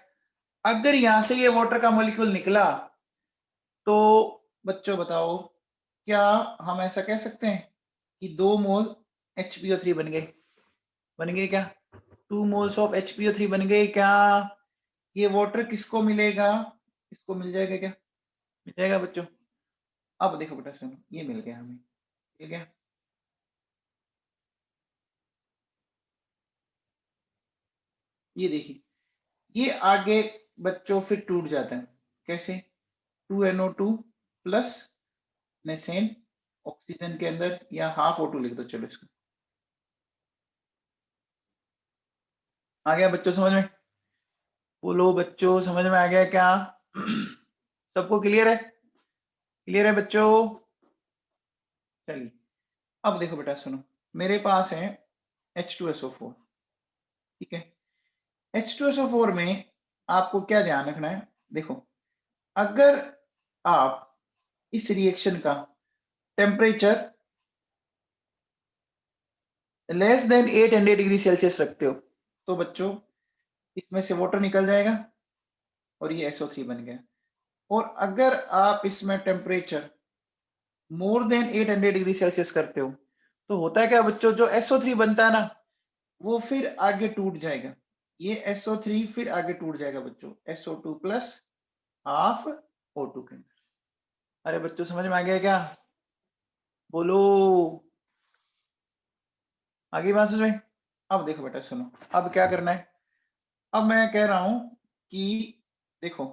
अगर यहां से ये वाटर का मॉलिक्यूल निकला तो बच्चों बताओ, क्या हम ऐसा कह सकते हैं कि 2 मोल HPO3 बन गए? बन गए क्या? 2 मोल्स ऑफ HPO3 बन गए क्या? ये वाटर किसको मिलेगा? इसको मिल जाएगा क्या? मिल जाएगा बच्चों। अब देखो बेटा सुनो, ये मिल गया हमें, मिल गया। ये देखिए, ये आगे बच्चों फिर टूट जाता है, कैसे? 2NO2 प्लस नेसेन ऑक्सीजन के अंदर, या हाफ O2 लिख दो, चलो इसको। आ गया बच्चों समझ में? बोलो बच्चों, समझ में आ गया क्या? सबको क्लियर है? क्लियर है बच्चों? चलिए, अब देखो बेटा सुनो, मेरे पास है H2SO4, ठीक है। H2SO4 में आपको क्या ध्यान रखना है? देखो, अगर आप इस रिएक्शन का temperature less than 800 degree Celsius रखते हो तो बच्चों इसमें से वाटर निकल जाएगा और ये SO3 बन गया। और अगर आप इसमें temperature more than 800 degree Celsius करते हो तो होता है क्या बच्चों, जो SO3 बनता है ना, वो फिर आगे टूट जाएगा। ये SO3 फिर आगे टूट जाएगा बच्चों, SO2 प्लस हाफ O2 के अंदर। अरे बच्चों समझ में आ गया क्या? बोलो, आगे बात समझ में? अब देखो बेटा सुनो, अब क्या करना है? अब मैं कह रहा हूं कि देखो,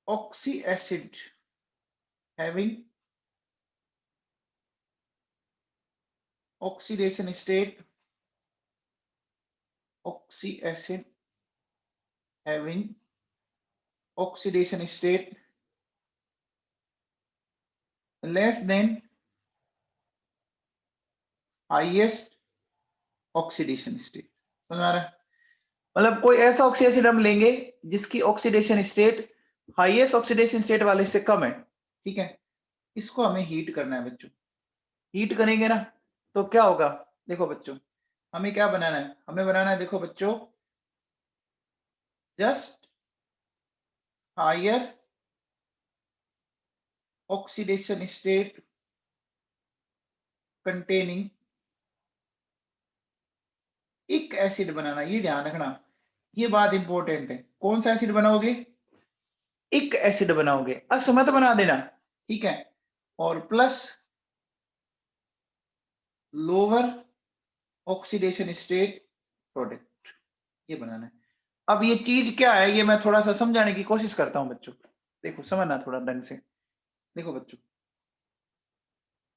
oxy acid having oxidation state, oxy acid having oxidation state less than highest oxidation state। समझ आ रहा है? मतलब कोई ऐसा ऑक्सी एसिड हम लेंगे जिसकी oxidation state highest oxidation state वाले से कम है, ठीक है। इसको हमें हीट करना है बच्चों। हीट करेंगे ना तो क्या होगा? देखो बच्चों, हमें क्या बनाना है? हमें बनाना है, देखो बच्चों, just higher oxidation state containing एक एसिड बनाना। ये ध्यान रखना, ये बात इंपॉर्टेंट है। कौन सा एसिड बनाओगे? एक एसिड बनाओगे, असमत बना देना, ठीक है। और plus lower oxidation state product, ये बनाना है। अब ये चीज क्या है, ये मैं थोड़ा सा समझाने की कोशिश करता हूं बच्चों। देखो समझना थोड़ा ढंग से। देखो बच्चों,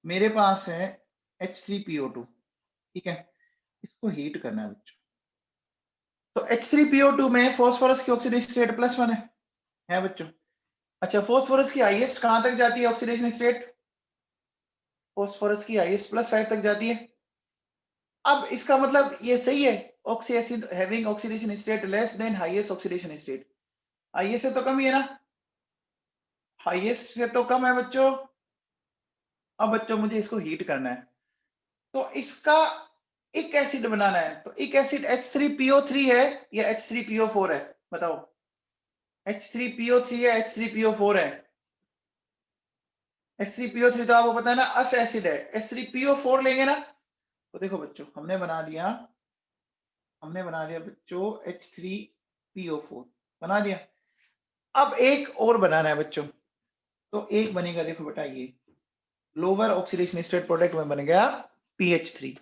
मेरे पास है H3PO2, ठीक है। इसको हीट करना है बच्चों। तो H3PO2 में फॉस्फोरस की ऑक्सीडेशन स्टेट +1 है बच्चों। अच्छा, फॉस्फोरस की हाईएस्ट कहां तक जाती है ऑक्सीडेशन स्टेट? फॉस्फोरस की हाईएस्ट +5 तक जाती है। अब इसका मतलब ये सही है, oxy acid having oxidation state less than highest oxidation state. Highest से तो कम ही है ना, हाईएस्ट से तो कम है बच्चों। अब बच्चों मुझे इसको हीट करना है, तो इसका एक एसिड बनाना है। तो एक एसिड H3PO3 है या H3PO4 है? बताओ, H3PO3 है, H3PO4 है? H3PO3 तो आपको पता है ना, अस एसिड है। H3PO4 लेंगे ना, तो देखो बच्चों, हमने बना दिया बच्चों H3 PO4 बना दिया। अब एक और बनाना है बच्चों, तो एक बनेगा, देखो बेटा ये लोअर ऑक्सीडेशन स्टेट प्रोडक्ट में बन गया PH3।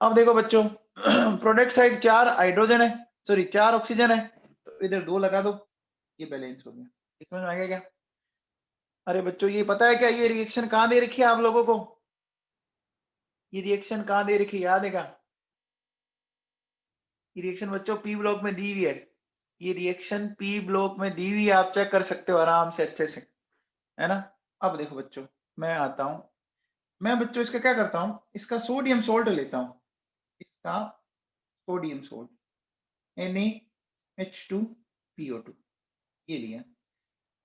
अब देखो बच्चों प्रोडक्ट साइड 4 हाइड्रोजन है, सॉरी 4 ऑक्सीजन है, तो इधर 2 लगा दो, ये बैलेंस हो गया। इसमें आ गया क्या? अरे बच्चों ये पता है क्या, ये रिएक्शन कहां दे रखी है आप लोगों को? ये रिएक्शन कहां दे रखी है, याद है क्या? ये रिएक्शन बच्चों पी ब्लॉक में दी हुई है, ये रिएक्शन पी ब्लॉक में दी हुई है, आप चेक कर सकते हो आराम से अच्छे से, है ना। अब देखो बच्चों मैं आता हूं, मैं बच्चों इसका क्या करता हूं, इसका सोडियम सोल्ट लेता हूं, इसका सोडियम सोल्ट NaH2PO2 ये लिया,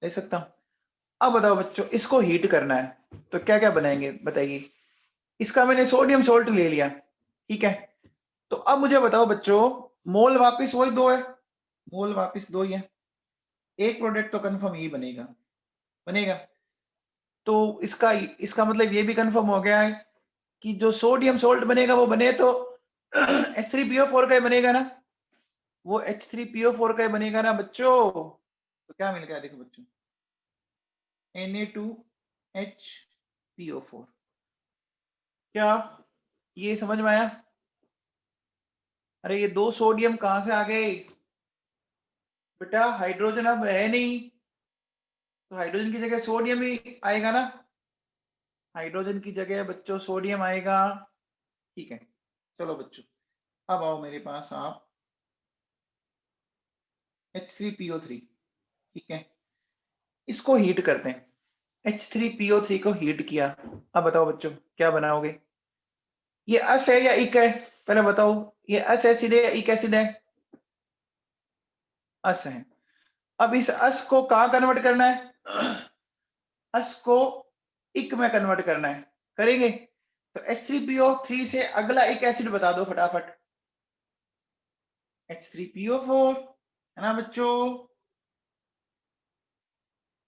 ले सकता हूं। अब बताओ बच्चों इसको हीट करना है, तो क्या क्या बनाएंगे बताइए। इसका मैंने सोडियम सोल्ट ले लिया, ठीक है। तो अब मुझे बताओ बच्चों, मोल वापिस वही 2 है, मोल वापिस 2 ही है, एक प्रोडक्ट तो कंफर्म ही बनेगा, बनेगा। तो इसका इसका मतलब ये भी कंफर्म हो गया है कि जो सोडियम सोल्ट बनेगा वो बने तो H3PO4 का ही बनेगा ना, वो H3PO4 का ही बनेगा ना बच्चों। तो क्या मिल गया देखो बच्चों, Na2HPO4। क्या ये समझ में आया? अरे ये 2 सोडियम कहां से आ गए बेटा, हाइड्रोजन अब है नहीं, तो हाइड्रोजन की जगह सोडियम ही आएगा ना, हाइड्रोजन की जगह बच्चों सोडियम आएगा, ठीक है। चलो बच्चों अब आओ मेरे पास आप, H3PO3, ठीक है, इसको हीट करते हैं। H3PO3 को हीट किया, अब बताओ बच्चों क्या बनाओगे। ये अस है या इक है, पहले बताओ, ये अस एसिड है या इक एसिड है? अस है। अब इस अस को कहां कन्वर्ट करना है, अस को इक में कन्वर्ट करना है, करेंगे। तो H3PO3 से अगला एक एसिड बता दो फटाफट, H3PO4 है ना बच्चों,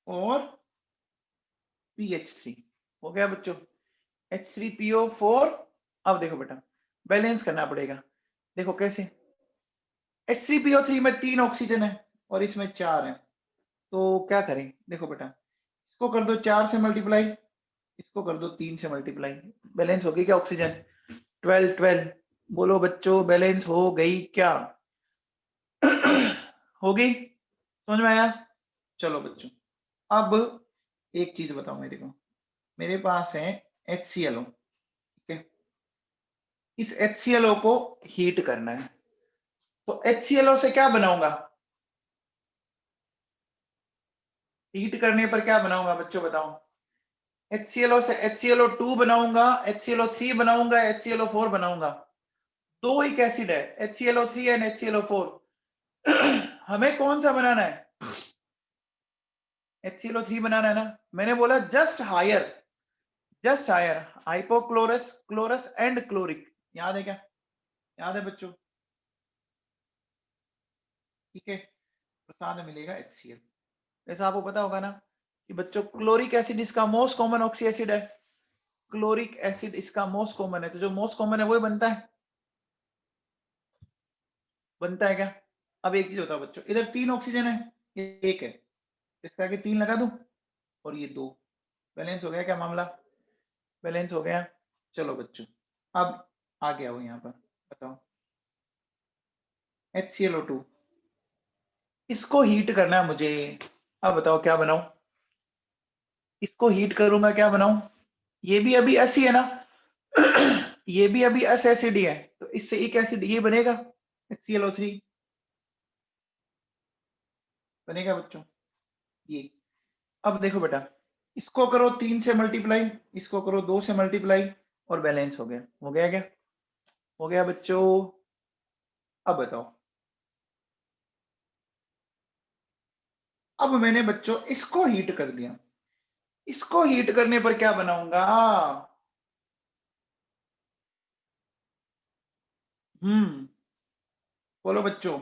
और PH3 हो गया बच्चों, H3PO4। अब देखो बेटा बैलेंस करना पड़ेगा, देखो कैसे, H3PO3 में 3 ऑक्सीजन है और इसमें 4 है, तो क्या करें, देखो बेटा इसको कर दो 4 से मल्टीप्लाई, इसको कर दो 3 से मल्टीप्लाई, बैलेंस हो गई क्या ऑक्सीजन, 12 12, बोलो बच्चों बैलेंस हो गई क्या? होगी, समझ में आया? चलो बच्चों अब एक चीज बताओ मेरे को, मेरे पास है HClO, ठीक है, इस HClO को हीट करना है, तो HClO से क्या बनाऊंगा, हीट करने पर क्या बनाऊंगा बच्चों बताओ। HClO से HClO2 बनाऊंगा, HClO3 बनाऊंगा, HClO4 बनाऊंगा, दो एक एसिड है HClO3 एंड HClO4। हमें कौन सा बनाना है, HClO3 बनाना है ना, मैंने बोला just higher, just higher, hypochlorous chlorous and chloric, याद है क्या, याद है बच्चों, ठीक है, तो साथ में मिलेगा HCl। जैसा आपको पता होगा ना कि बच्चों क्लोरिक एसिड इसका मोस्ट कॉमन ऑक्सी एसिड है, क्लोरिक एसिड इसका मोस्ट कॉमन है, तो जो मोस्ट कॉमन है वही बनता है, बनता है क्या? अब एक चीज बताओ बच्चों, इधर 3 ऑक्सीजन है, ये 1 है, इसका आगे 3 लगा दूं और ये 2, बैलेंस हो गया क्या मामला, बैलेंस हो गया। चलो बच्चों अब आ गया वो यहाँ पर, बताओ HClO2, इसको हीट करना है मुझे, अब बताओ क्या बनाऊं, इसको हीट करूंगा क्या बनाऊं, ये भी अभी एसी है ना, ये भी अभी एस एसिड ही है, तो इससे एक एसिड ये बनेगा HClO3, बनेगा बच्चों ये। अब देखो बेटा इसको करो 3 से मल्टीप्लाई, इसको करो 2 से मल्टीप्लाई, और बैलेंस हो गया, हो गया क्या, हो गया बच्चों। अब बताओ, अब मैंने बच्चों इसको हीट कर दिया, इसको हीट करने पर क्या बनाऊंगा, बोलो बच्चों,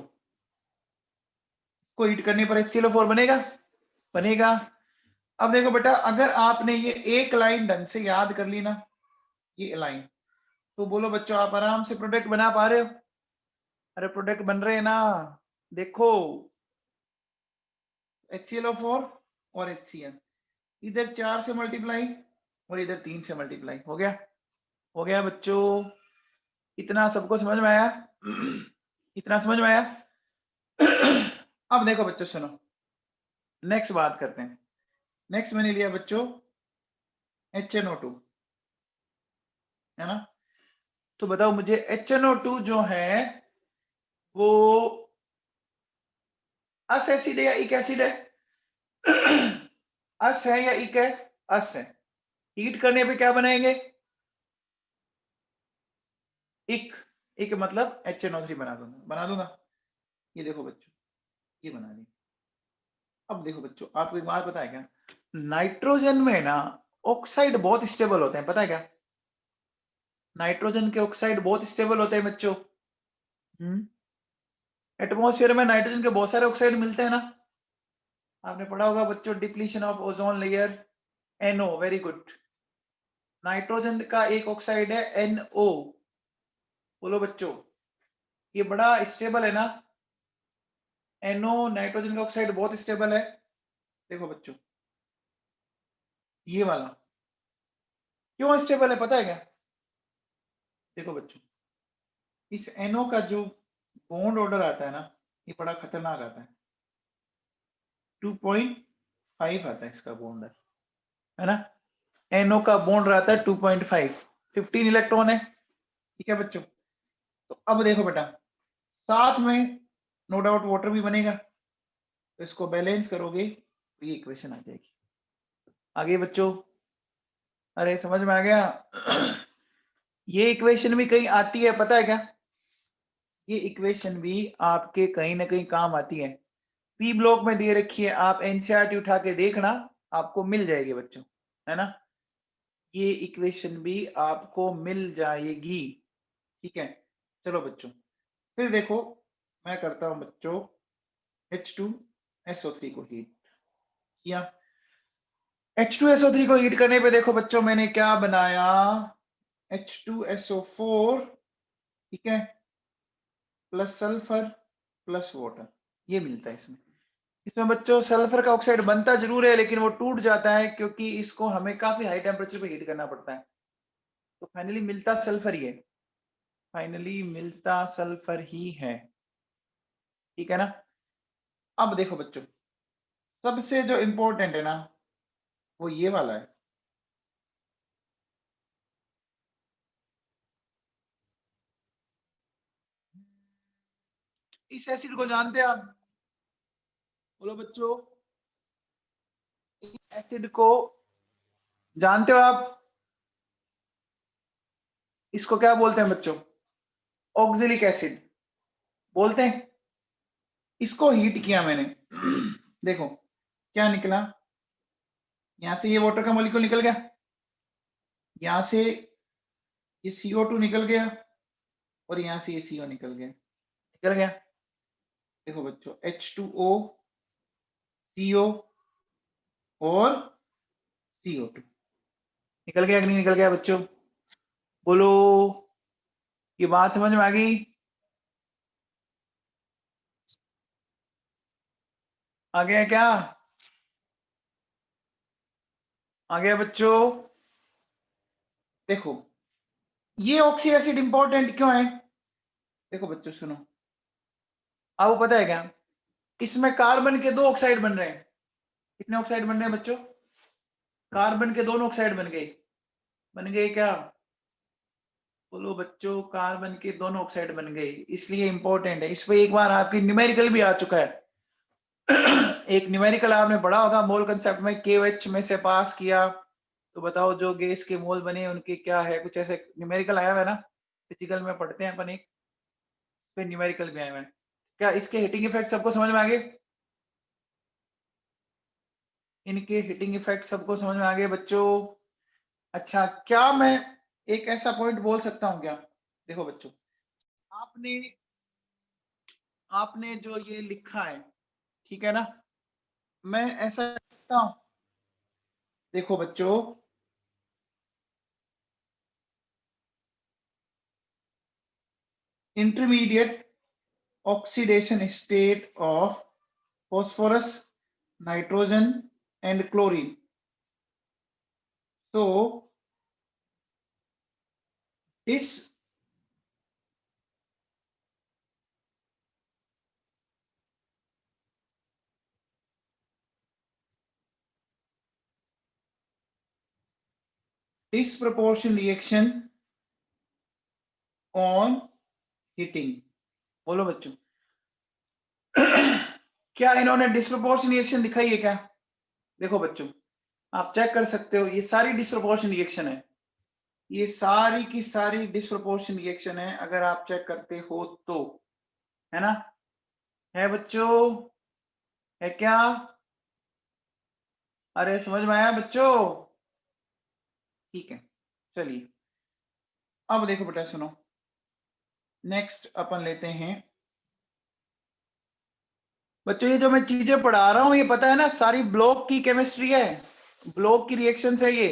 इसको हीट करने पर HClO4 बनेगा, बनेगा। अब देखो बेटा अगर आपने ये एक लाइन ढंग से याद कर ली ना, ये लाइन, तो बोलो बच्चों आप आराम से प्रोडक्ट बना पा रहे हो, अरे प्रोडक्ट बन रहे हैं ना, देखो HClO4 और HCl, इधर 4 से मल्टीप्लाई और इधर 3 से मल्टीप्लाई, हो गया बच्चों। इतना सबको समझ में आया? इतना समझ में आया? अब देखो बच्चों सुनो, नेक्स्ट बात करते हैं। नेक्स्ट मैंने लिया बच्चों HNO2, है ना? तो बताओ मुझे HNO2 जो है वो अस एसिड है या इक एसिड है? अस है या इक है? अस है। हीट करने पे क्या बनाएंगे? इक मतलब HNO3 बना दूंगा। ये देखो बच्चों, ये बना दी। अब देखो बच्चों, आपको एक बात पता है क्या? नाइट्रोजन में ना ऑक्साइड बहुत स्टेबल होते हैं, पता है क्या? नाइट्रोजन के ऑक्साइड बहुत स्टेबल होते हैं बच्चों। एटमॉस्फेयर में नाइट्रोजन के बहुत सारे ऑक्साइड मिलते हैं ना, आपने पढ़ा होगा बच्चों, depletion of ozone layer, NO, very good. Nitrogen का एक ऑक्साइड है NO, बोलो बच्चों, ये बड़ा स्टेबल है ना? NO नाइट्रोजन का ऑक्साइड बहुत स्टेबल है। देखो बच्चों, ये वाला क्यों स्टेबल है पता है क्या? देखो बच्चों, इस NO का जो बॉन्ड ऑर्डर आता है ना, ये बड़ा खतरनाक आता है। 2.5 आता है इसका बॉन्ड, है ना? NO का बॉन्ड रहता है 2.5, 15 इलेक्ट्रॉन है, ठीक है बच्चों? तो अब देखो बेटा, साथ में नो डाउट वाटर भी बनेगा, तो इसको बैलेंस करोगे तो ये इक्वेशन आ जाएगी। आगे बच्चों, अरे समझ में आ गया? ये इक्वेशन भी कहीं आती है पता है क्या? ये इक्वेशन भी आपके कहीं ना कहीं काम आती है। पी ब्लॉक में दे रखी है, आप एनसीईआरटी उठा के देखना, आपको मिल जाएगी बच्चों, है ना? ये इक्वेशन भी आपको मिल जाएगी, ठीक है? चलो बच्चों, फिर देखो मैं करता हूं बच्चों H2SO3 को हीट किया। H2SO3 को हीट करने पे देखो बच्चों मैंने क्या बनाया, H2SO4, ठीक है, प्लस सल्फर प्लस वाटर, ये मिलता है इसमें। इसमें बच्चों सल्फर का ऑक्साइड बनता जरूर है, लेकिन वो टूट जाता है क्योंकि इसको हमें काफी हाई टेम्परेचर पे हीट करना पड़ता है। तो फाइनली मिलता सल्फर ही है, फाइनली मिलता सल्फर ही है, ठीक है ना? अब देखो बच्चों, सबसे जो इंपॉर्टेंट है ना वो ये वाला है। इस एसिड को जानते हैं आप? बोलो बच्चों, एसिड को जानते हो आप? इसको क्या बोलते हैं बच्चों? ऑक्जेलिक एसिड बोलते हैं। इसको हीट किया मैंने, देखो क्या निकला, यहां से ये वाटर का मॉलिक्यूल निकल गया, यहां से ये CO2 निकल गया, और यहां से ये CO निकल गया। देखो बच्चों H2O, CO और CO2 निकल गया कि नहीं निकल गया बच्चों? बोलो, ये बात समझ में आ गई? आ गया क्या? आ गया बच्चों? देखो ये ऑक्सी एसिड इंपॉर्टेंट क्यों है? देखो बच्चों सुनो, आपको पता है क्या, इसमें कार्बन के 2 ऑक्साइड बन रहे हैं। कितने ऑक्साइड बन रहे हैं बच्चों? कार्बन के दोनों ऑक्साइड बन गए क्या? बोलो बच्चों, कार्बन के दोनों ऑक्साइड बन गए, इसलिए इंपॉर्टेंट है। इस पे एक बार आपकी न्यूमेरिकल भी आ चुका है। एक न्यूमेरिकल आपने पढ़ा होगा मोल कंसेप्ट में, KOH में से पास किया, तो बताओ जो गैस के मोल बने उनके क्या है, कुछ ऐसे न्यूमेरिकल आया हुआ है ना, फिजिकल में पढ़ते हैं अपन, एक पे न्यूमेरिकल भी आया हुआ है। क्या इसके हिटिंग इफेक्ट सबको समझ में आ गए? इनके हिटिंग इफेक्ट सबको समझ में आ गए बच्चों? अच्छा, क्या मैं एक ऐसा पॉइंट बोल सकता हूं क्या? देखो बच्चों, आपने आपने जो ये लिखा है, ठीक है ना, मैं ऐसा लिखता हूं, देखो बच्चों, intermediate oxidation state of phosphorus, nitrogen and chlorine. So this disproportion reaction on heating. बोलो बच्चों क्या इन्होंने डिस्प्रोपोर्शन रिएक्शन दिखाई है क्या? देखो बच्चों आप चेक कर सकते हो, ये सारी डिस्प्रोपोर्शन रिएक्शन है, ये सारी की सारी डिस्प्रोपोर्शन रिएक्शन है अगर आप चेक करते हो तो, है ना? है बच्चों, है क्या? अरे समझ में आया बच्चों? ठीक है चलिए अब देखो बेटा सुनो, नेक्स्ट अपन लेते हैं बच्चों, ये जो मैं चीजें पढ़ा रहा हूं ये पता है ना सारी ब्लॉक की केमिस्ट्री है, ब्लॉक की रिएक्शन है ये।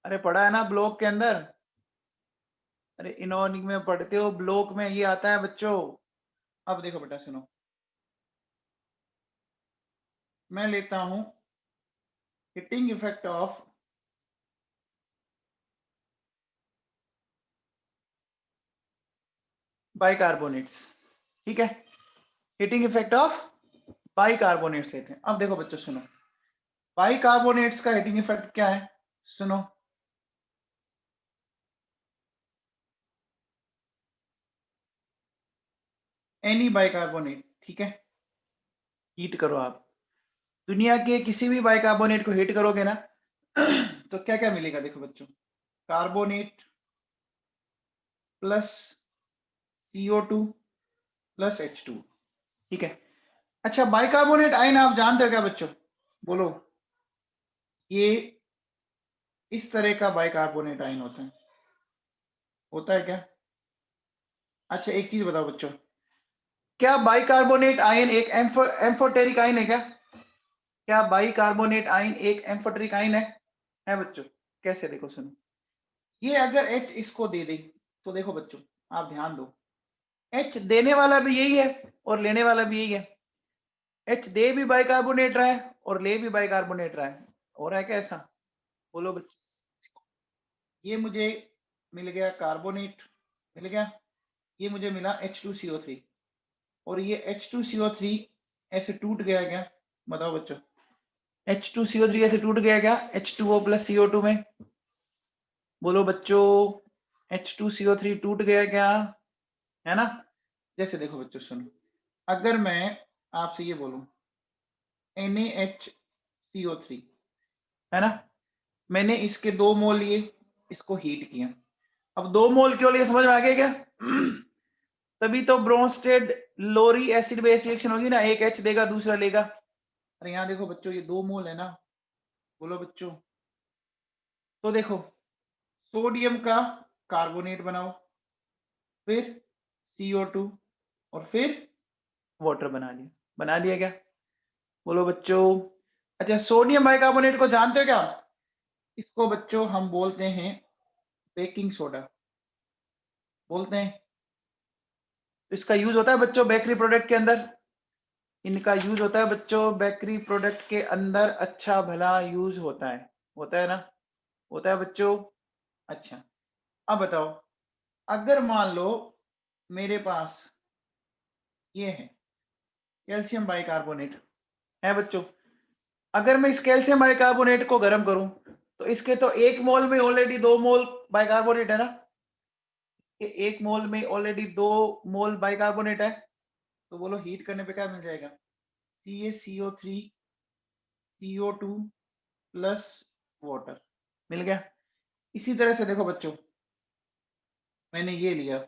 अरे पढ़ा है ना ब्लॉक के अंदर, अरे इनऑर्गेनिक में पढ़ते हो, ब्लॉक में ये आता है बच्चों। अब देखो बेटा सुनो, मैं लेता हूं हीटिंग इफेक्ट ऑफ बाइकार्बोनेट्स, ठीक है? हीटिंग इफेक्ट ऑफ बाइकार्बोनेट्स लेते हैं। अब देखो बच्चों सुनो, बाइकार्बोनेट्स का हीटिंग इफेक्ट क्या है? सुनो, एनी बाइकार्बोनेट, ठीक है, हीट करो आप, दुनिया के किसी भी बाइकार्बोनेट को हीट करोगे ना तो क्या क्या मिलेगा? देखो बच्चों, carbonate plus CO2 plus H2, ठीक है? अच्छा बाइकार्बोनेट आयन आप जानते हो क्या बच्चों? बोलो, ये इस तरह का बाइकार्बोनेट आयन होता है क्या? अच्छा एक चीज बताओ बच्चों, क्या बाइकार्बोनेट आयन एक एम्फोटेरिक आयन है क्या? क्या बाइकार्बोनेट आयन एक एम्फोटेरिक आयन है बच्चों? कैसे? देखो सुनो, ये अगर H इसको दे दे तो देखो बच्चों आप ध्यान दो, H देने वाला भी यही है और लेने वाला भी यही है, H दे भी बाइकार्बोनेट रहा है और ले भी बाइकार्बोनेट रहा है, हो रहा है क्या ऐसा? बोलो बच्चों, ये मुझे मिल गया कार्बोनेट, मिल गया, ये मुझे मिला H2CO3 और ये H2CO3 ऐसे टूट गया क्या? बताओ बच्चों, H2CO3 ऐसे टूट गया क्या H2O प्लस CO2 में? बोलो बच्चों, H2CO3 टूट गया क्या? है ना? जैसे देखो बच्चों सुनो, अगर मैं आपसे ये बोलूं NaHCO3, है ना, मैंने इसके 2 मोल लिए, इसको हीट किया, अब 2 मोल क्यों लिए समझ में आ गया क्या? तभी तो ब्रोंस्टेड लोरी एसिड बेस रिएक्शन होगी ना, एक H देगा दूसरा लेगा। अरे यहाँ देखो बच्चों ये 2 मोल है ना, बोलो बच्चों, तो देखो सोडियम का कार्बोनेट बनाओ, फिर CO2 और फिर वाटर बना दिया क्या? बोलो बच्चों, अच्छा सोडियम बाइकार्बोनेट को जानते हो क्या? इसको बच्चों हम बोलते हैं बेकिंग सोडा, बोलते हैं। इसका यूज होता है बच्चों बेकरी प्रोडक्ट के अंदर, इनका यूज होता है बच्चों बेकरी प्रोडक्ट के अंदर, अच्छा भला यूज होता है ना, होता है बच्चों। अच्छा अब बताओ, अगर मान लो मेरे पास ये है कैल्शियम बाइकार्बोनेट, है बच्चों, अगर मैं इस कैल्शियम बाइकार्बोनेट को गर्म करूं तो इसके तो 1 मोल में ऑलरेडी 2 मोल बाइकार्बोनेट है ना, ये 1 मोल में ऑलरेडी 2 मोल बाइकार्बोनेट है, तो बोलो हीट करने पे क्या मिल जाएगा? CaCO3 CO2 प्लस वाटर, मिल गया। इसी तरह से देखो बच्चों, मैंने ये लिया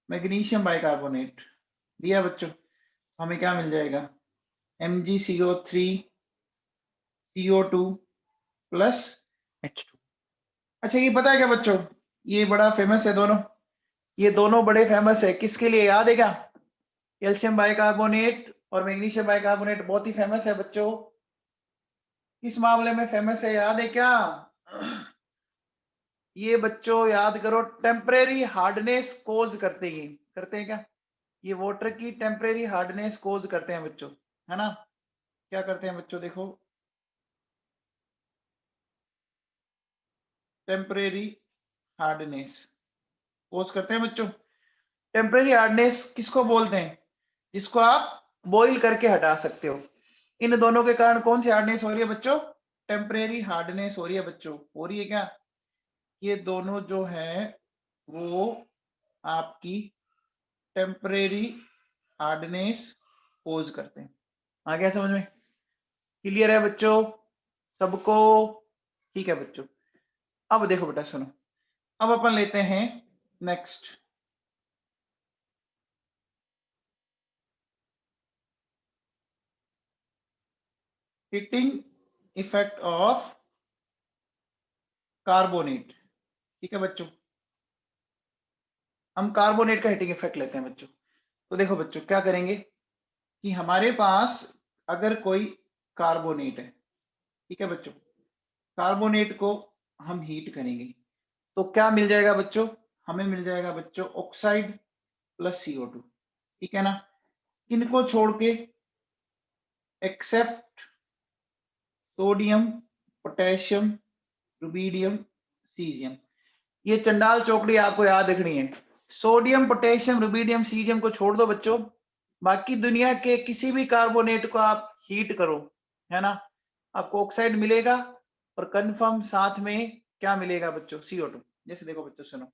मैग्नीशियम बाइकार्बोनेट, लिया बच्चों, हमें क्या मिल जाएगा? MgCO3 CO2 plus H2। अच्छा ये पता है क्या बच्चों, ये बड़ा फेमस है दोनों, ये दोनों बड़े फेमस है, किसके लिए याद है क्या? कैल्शियम बाइकार्बोनेट और मैग्नीशियम बाइकार्बोनेट बहुत ही फेमस है बच्चों, किस मामले में फेमस है याद है क्या? ये बच्चों याद करो, टेम्परेरी हार्डनेस कोज करते हैं क्या? ये वाटर की टेम्परेरी हार्डनेस कोज करते हैं बच्चों, है ना। क्या करते हैं बच्चों, देखो टेम्परेरी हार्डनेस कोज करते हैं बच्चों। टेम्परेरी हार्डनेस किसको बोलते हैं, जिसको आप बॉईल करके हटा सकते हो। इन दोनों के कारण कौन सी हार्डनेस हो रही है बच्चों, टेम्परेरी हार्डनेस हो रही है बच्चों, हो रही है क्या। ये दोनों जो है वो आपकी टेम्परेरी हार्डनेस पोज करते हैं। आ गया समझ में, क्लियर है बच्चों सबको, ठीक है बच्चों। अब देखो बेटा सुनो, अब अपन लेते हैं next, heating effect of carbonate. ठीक है बच्चों, हम कार्बोनेट का हीटिंग इफेक्ट लेते हैं बच्चों। तो देखो बच्चों क्या करेंगे कि हमारे पास अगर कोई कार्बोनेट है, ठीक है बच्चों, कार्बोनेट को हम हीट करेंगे तो क्या मिल जाएगा बच्चों, हमें मिल जाएगा बच्चों ऑक्साइड प्लस CO2, ठीक है ना। इनको छोड़ के except sodium potassium rubidium caesium, ये चंडाल चौकड़ी आपको याद रखनी है। सोडियम पोटेशियम रुबीडियम सीजियम को छोड़ दो बच्चों, बाकी दुनिया के किसी भी कार्बोनेट को आप हीट करो, है ना, आपको ऑक्साइड मिलेगा और कंफर्म साथ में क्या मिलेगा बच्चों, CO2। जैसे देखो बच्चों सुनो,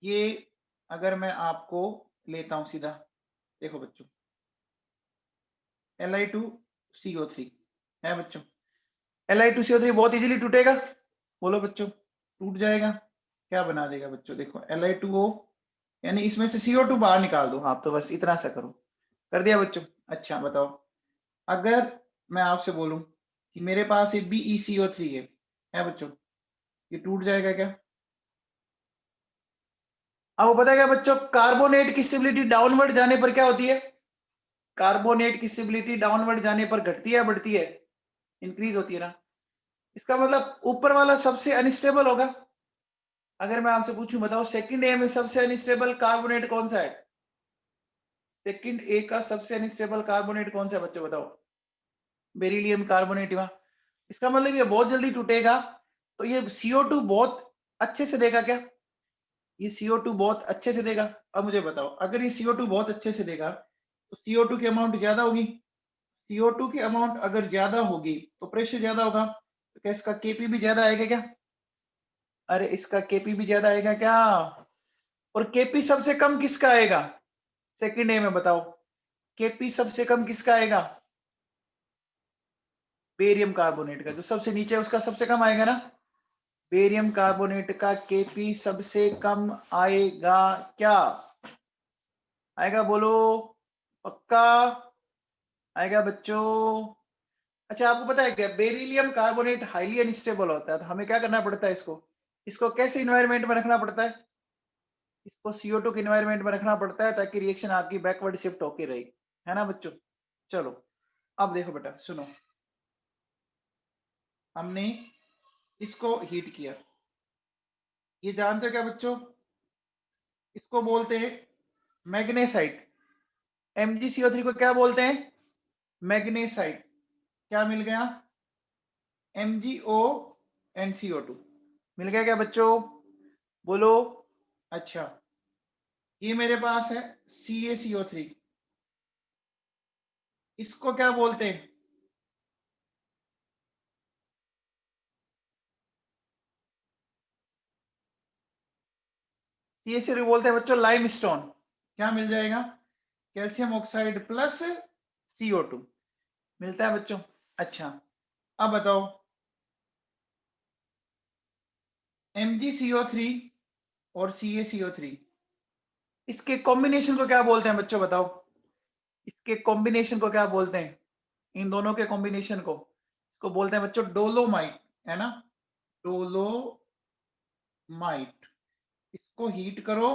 ये अगर मैं आपको लेता हूं सीधा, देखो बच्चों Li2CO3 है बच्चों, Li2CO3 बहुत इजीली टूटेगा, बोलो बच्चों टूट जाएगा, क्या बना देगा बच्चों, देखो Li2O, यानी इसमें से CO2 बाहर निकाल दो आप, तो बस इतना सा करो, कर दिया बच्चों। अच्छा बताओ, अगर मैं आपसे बोलूं कि मेरे पास ये BeCO3 है बच्चों, ये टूट जाएगा क्या। अब वो पता है क्या बच्चों, कार्बोनेट की स्टेबिलिटी डाउनवर्ड जाने पर क्या होती है, कार्बोनेट की स्टेबिलिटी डाउनवर्ड जाने पर घटती है बढ़ती है, इंक्रीज होती है ना। इसका मतलब ऊपर वाला सबसे अनस्टेबल होगा। अगर मैं आपसे पूछूं बताओ सेकंड ए में सबसे अनस्टेबल कार्बोनेट कौन सा है, सेकंड ए का सबसे अनस्टेबल कार्बोनेट कौन सा है बच्चों बताओ, बेरिलियम कार्बोनेट। इसका मतलब ये बहुत जल्दी टूटेगा, तो ये CO2 बहुत अच्छे से देगा क्या, ये CO2 बहुत अच्छे से देगा। अब मुझे बताओ अगर ये CO2 बहुत अच्छे से देगा तो CO2 की अमाउंट ज्यादा होगी, CO2 की अमाउंट अगर ज्यादा होगी तो प्रेशर ज्यादा होगा, तो क्या इसका Kp भी ज्यादा आएगा क्या, अरे इसका Kp भी ज्यादा आएगा क्या, और Kp सबसे कम किसका आएगा, सेकंड ए में बताओ Kp सबसे कम किसका आएगा, बेरियम कार्बोनेट का, जो सबसे नीचे है उसका सबसे कम आएगा ना, बेरियम कार्बोनेट का Kp सबसे कम आएगा क्या, आएगा बोलो, पक्का आएगा बच्चों। अच्छा आपको पता है क्या, बेरिलियम कार्बोनेट हाईली अनस्टेबल होता है, तो हमें क्या करना पड़ता है, इसको इसको कैसे इन्वायरमेंट में रखना पड़ता है, इसको CO2 के इन्वायरमेंट में रखना पड़ता है ताकि रिएक्शन आपकी बैकवर्ड शिफ्ट होके रही, है ना बच्चों। चलो अब देखो बेटा सुनो, हमने इसको हीट किया, ये जानते हो क्या बच्चों, इसको बोलते हैं मैग्नेसाइट, MgCO3 को क्या बोलते हैं, मैग्नेसाइट। क्या मिल गया, MgO एंड CO2 मिल गया क्या बच्चों, बोलो। अच्छा ये मेरे पास है CaCO3, इसको क्या बोलते हैं, CaCO3 बोलते हैं बच्चों लाइमस्टोन। क्या मिल जाएगा, कैल्शियम ऑक्साइड प्लस CO2 मिलता है बच्चों। अच्छा अब बताओ MgCO3 और CaCO3, इसके कॉम्बिनेशन को क्या बोलते हैं बच्चों बताओ, इसके कॉम्बिनेशन को क्या बोलते हैं, इन दोनों के कॉम्बिनेशन को, इसको बोलते हैं बच्चों डोलोमाइट, है ना, डोलोमाइट। इसको हीट करो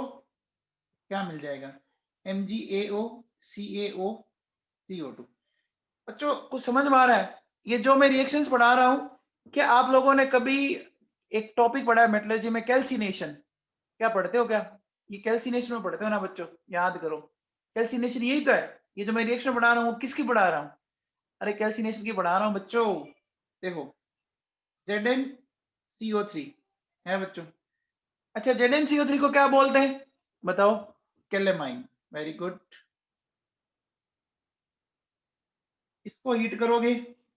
क्या मिल जाएगा, MgAO CaO CO2। बच्चों कुछ समझ में आ रहा है, ये जो मैं रिएक्शंस पढ़ा रहा हूं, क्या आप लोगों ने कभी एक टॉपिक पढ़ा है मेटलर्जी में, कैल्सिनेशन, क्या पढ़ते हो क्या, ये कैल्सिनेशन में पढ़ते हो ना बच्चों, याद करो। कैल्सिनेशन यही तो है, ये जो मैं रिएक्शन बढ़ा रहा हूँ किसकी बढ़ा रहा हूँ? अरे कैल्सिनेशन की बढ़ा रहा हूँ बच्चों। देखो ZnCO3 है बच्चों। अच्छा ZnCO3 को क्या बोलते हैं बताओ? कैलेमाइन। Very good. इसको हीट करोगे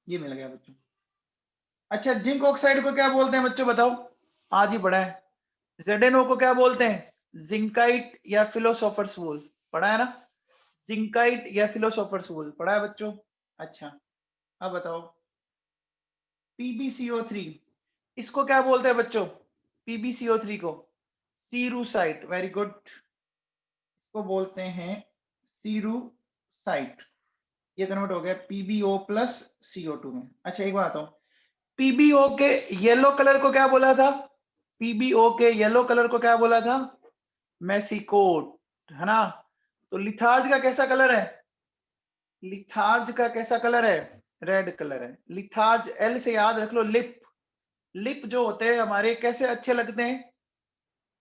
ये मिल गया बच्चों। अच्छा जिंक ऑक्साइड को क्या बोलते हैं बच्चों बताओ? आज ही पढ़ा है। ZnO को क्या बोलते हैं? जिंकाइट या फिलोसोफर्स वूल। पढ़ा है ना? जिंकाइट या फिलोसोफर्स वूल पढ़ा है बच्चों। अच्छा अब बताओ PbCO3 इसको क्या बोलते हैं बच्चों? PbCO3 को सीरूसाइट। Very good. इसको बोलते हैं सीरूसाइट। ये कन्वर्ट हो गया PbO प्लस CO2 में। अच्छा एक बात बताओ, PbO के येलो कलर को क्या बोला था? PbO के येलो कलर को क्या बोला था? मेसिकोट है ना? तो लिथार्ज का कैसा कलर है? लिथार्ज का कैसा कलर है? रेड कलर है। लिथार्ज एल से याद रख लो। लिप, लिप जो होते हैं हमारे कैसे अच्छे लगते हैं?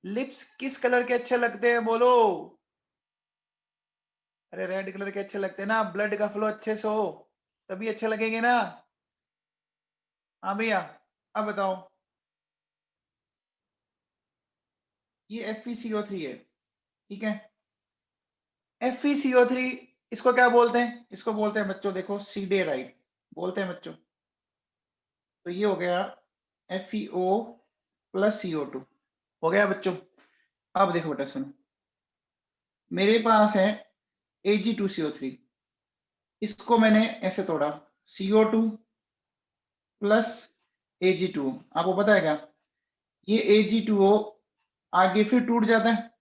लिप्स किस कलर के अच्छे लगते हैं बोलो? अरे रेड कलर के अच्छे लगते हैं ना, ब्लड का फ्लो अच्छे से हो तभी अच्छे लगेंगे ना। हाँ भैया अब बताओ, ये FeCO3 है, ठीक है। FeCO3 इसको क्या बोलते हैं? इसको बोलते हैं बच्चों देखो सीडेराइट बोलते हैं बच्चों। तो ये हो गया FeO प्लस CO2 हो गया बच्चों। अब देखो बेटा सुनो, मेरे पास है Ag2CO3, इसको मैंने ऐसे तोड़ा CO2 प्लस Ag2। आपको पता है क्या ये Ag2O आगे फिर टूट जाता है?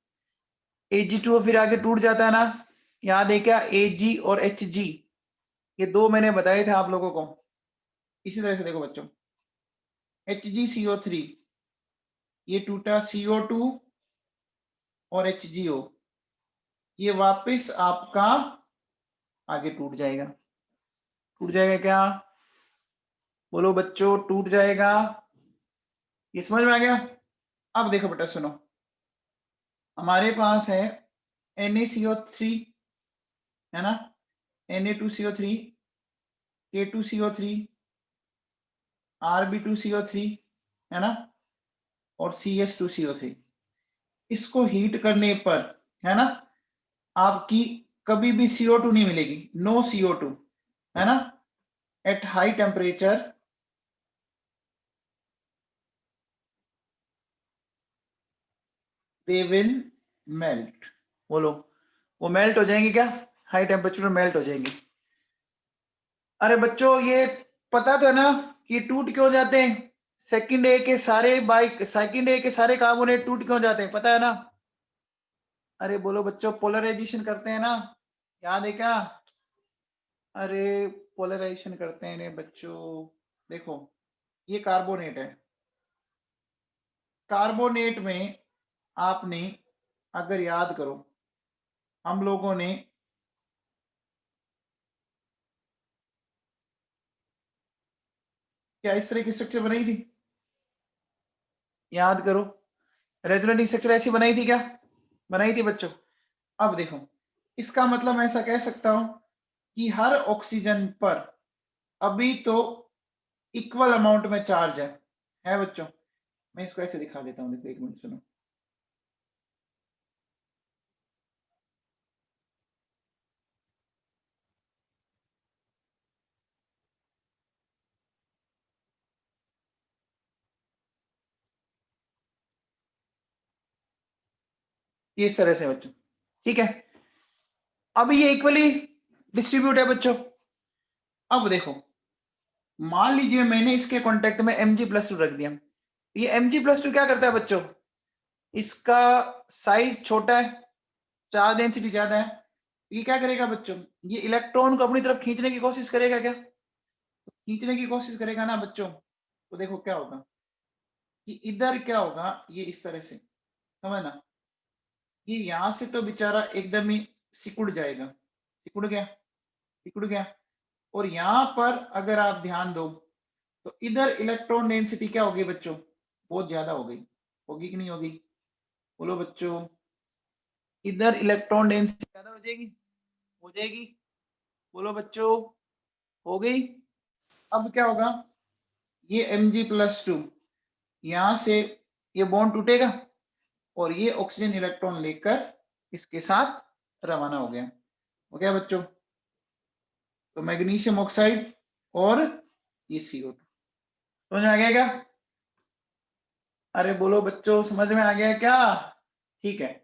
Ag2O फिर आगे टूट जाता है ना। याद है क्या Ag और Hg, ये दो मैंने बताए थे आप लोगों को। इसी तरह से देखो बच्चों HgCO3 ये टूटा CO2 और HgO, ये वापस आपका आगे टूट जाएगा। टूट जाएगा क्या बोलो बच्चों? टूट जाएगा। ये समझ में आ गया? अब देखो बेटा सुनो, हमारे पास है NaCO3 है ना, Na2CO3, K2CO3, Rb2CO3 है ना, और CS2CO3। इसको हीट करने पर है ना आपकी कभी भी CO2 नहीं मिलेगी, नो CO2 है ना। At high temperature they will melt. बोलो वो मेल्ट हो जाएंगे क्या? हाई टेम्परेचर में मेल्ट हो जाएंगे। अरे बच्चों ये पता तो है ना कि टूट क्यों जाते हैं? सेकंड ए के सारे कार्बोनेट टूट क्यों जाते हैं पता है ना? अरे बोलो बच्चों पोलराइजेशन करते हैं ना, याद है क्या? अरे पोलराइजेशन करते हैं ने बच्चों। देखो ये कार्बोनेट है, कार्बोनेट में आपने अगर याद करो हम लोगों ने क्या इस तरह की स्ट्रक्चर बनाई थी? याद करो, रेजोनेटिंग स्ट्रक्चर ऐसी बनाई थी क्या? बनाई थी बच्चों। अब देखो इसका मतलब मैं ऐसा कह सकता हूं कि हर ऑक्सीजन पर अभी तो इक्वल अमाउंट में चार्ज है बच्चों। मैं इसको ऐसे दिखा देता हूं, देखो एक मिनट सुनो। ये इस तरह से बच्चों, ठीक है। अब ये इक्वली डिस्ट्रीब्यूट है बच्चों। अब देखो मान लीजिए मैंने इसके कांटेक्ट में Mg+2 रख दिया। ये Mg+2 क्या करता है बच्चों? इसका साइज छोटा है, चार्ज डेंसिटी ज्यादा है। ये क्या करेगा बच्चों? ये इलेक्ट्रॉन को अपनी तरफ खींचने की कोशिश करेगा क्या? खींचने की कोशिश करेगा ना बच्चों। तो देखो क्या होगा कि इधर क्या होगा, ये इस तरह से समझना, ये यहां से तो बेचारा एकदम ही सिकुड़ जाएगा। सिकुड़ गया, सिकुड़ गया। और यहां पर अगर आप ध्यान दो तो इधर इलेक्ट्रॉन डेंसिटी क्या होगी बच्चों? बहुत ज्यादा हो गई। होगी कि नहीं होगी? बोलो बच्चों, इधर इलेक्ट्रॉन डेंसिटी ज्यादा हो जाएगी। हो जाएगी, बोलो बच्चों, हो गई। अब क्या होगा, ये Mg+2 यहां से ये बॉन्ड टूटेगा और ये ऑक्सीजन इलेक्ट्रॉन लेकर इसके साथ रवाना हो गया बच्चों। तो मैग्नीशियम ऑक्साइड और ये CO2 समझ में आ गया क्या? अरे बोलो बच्चों, समझ में आ गया क्या? ठीक है,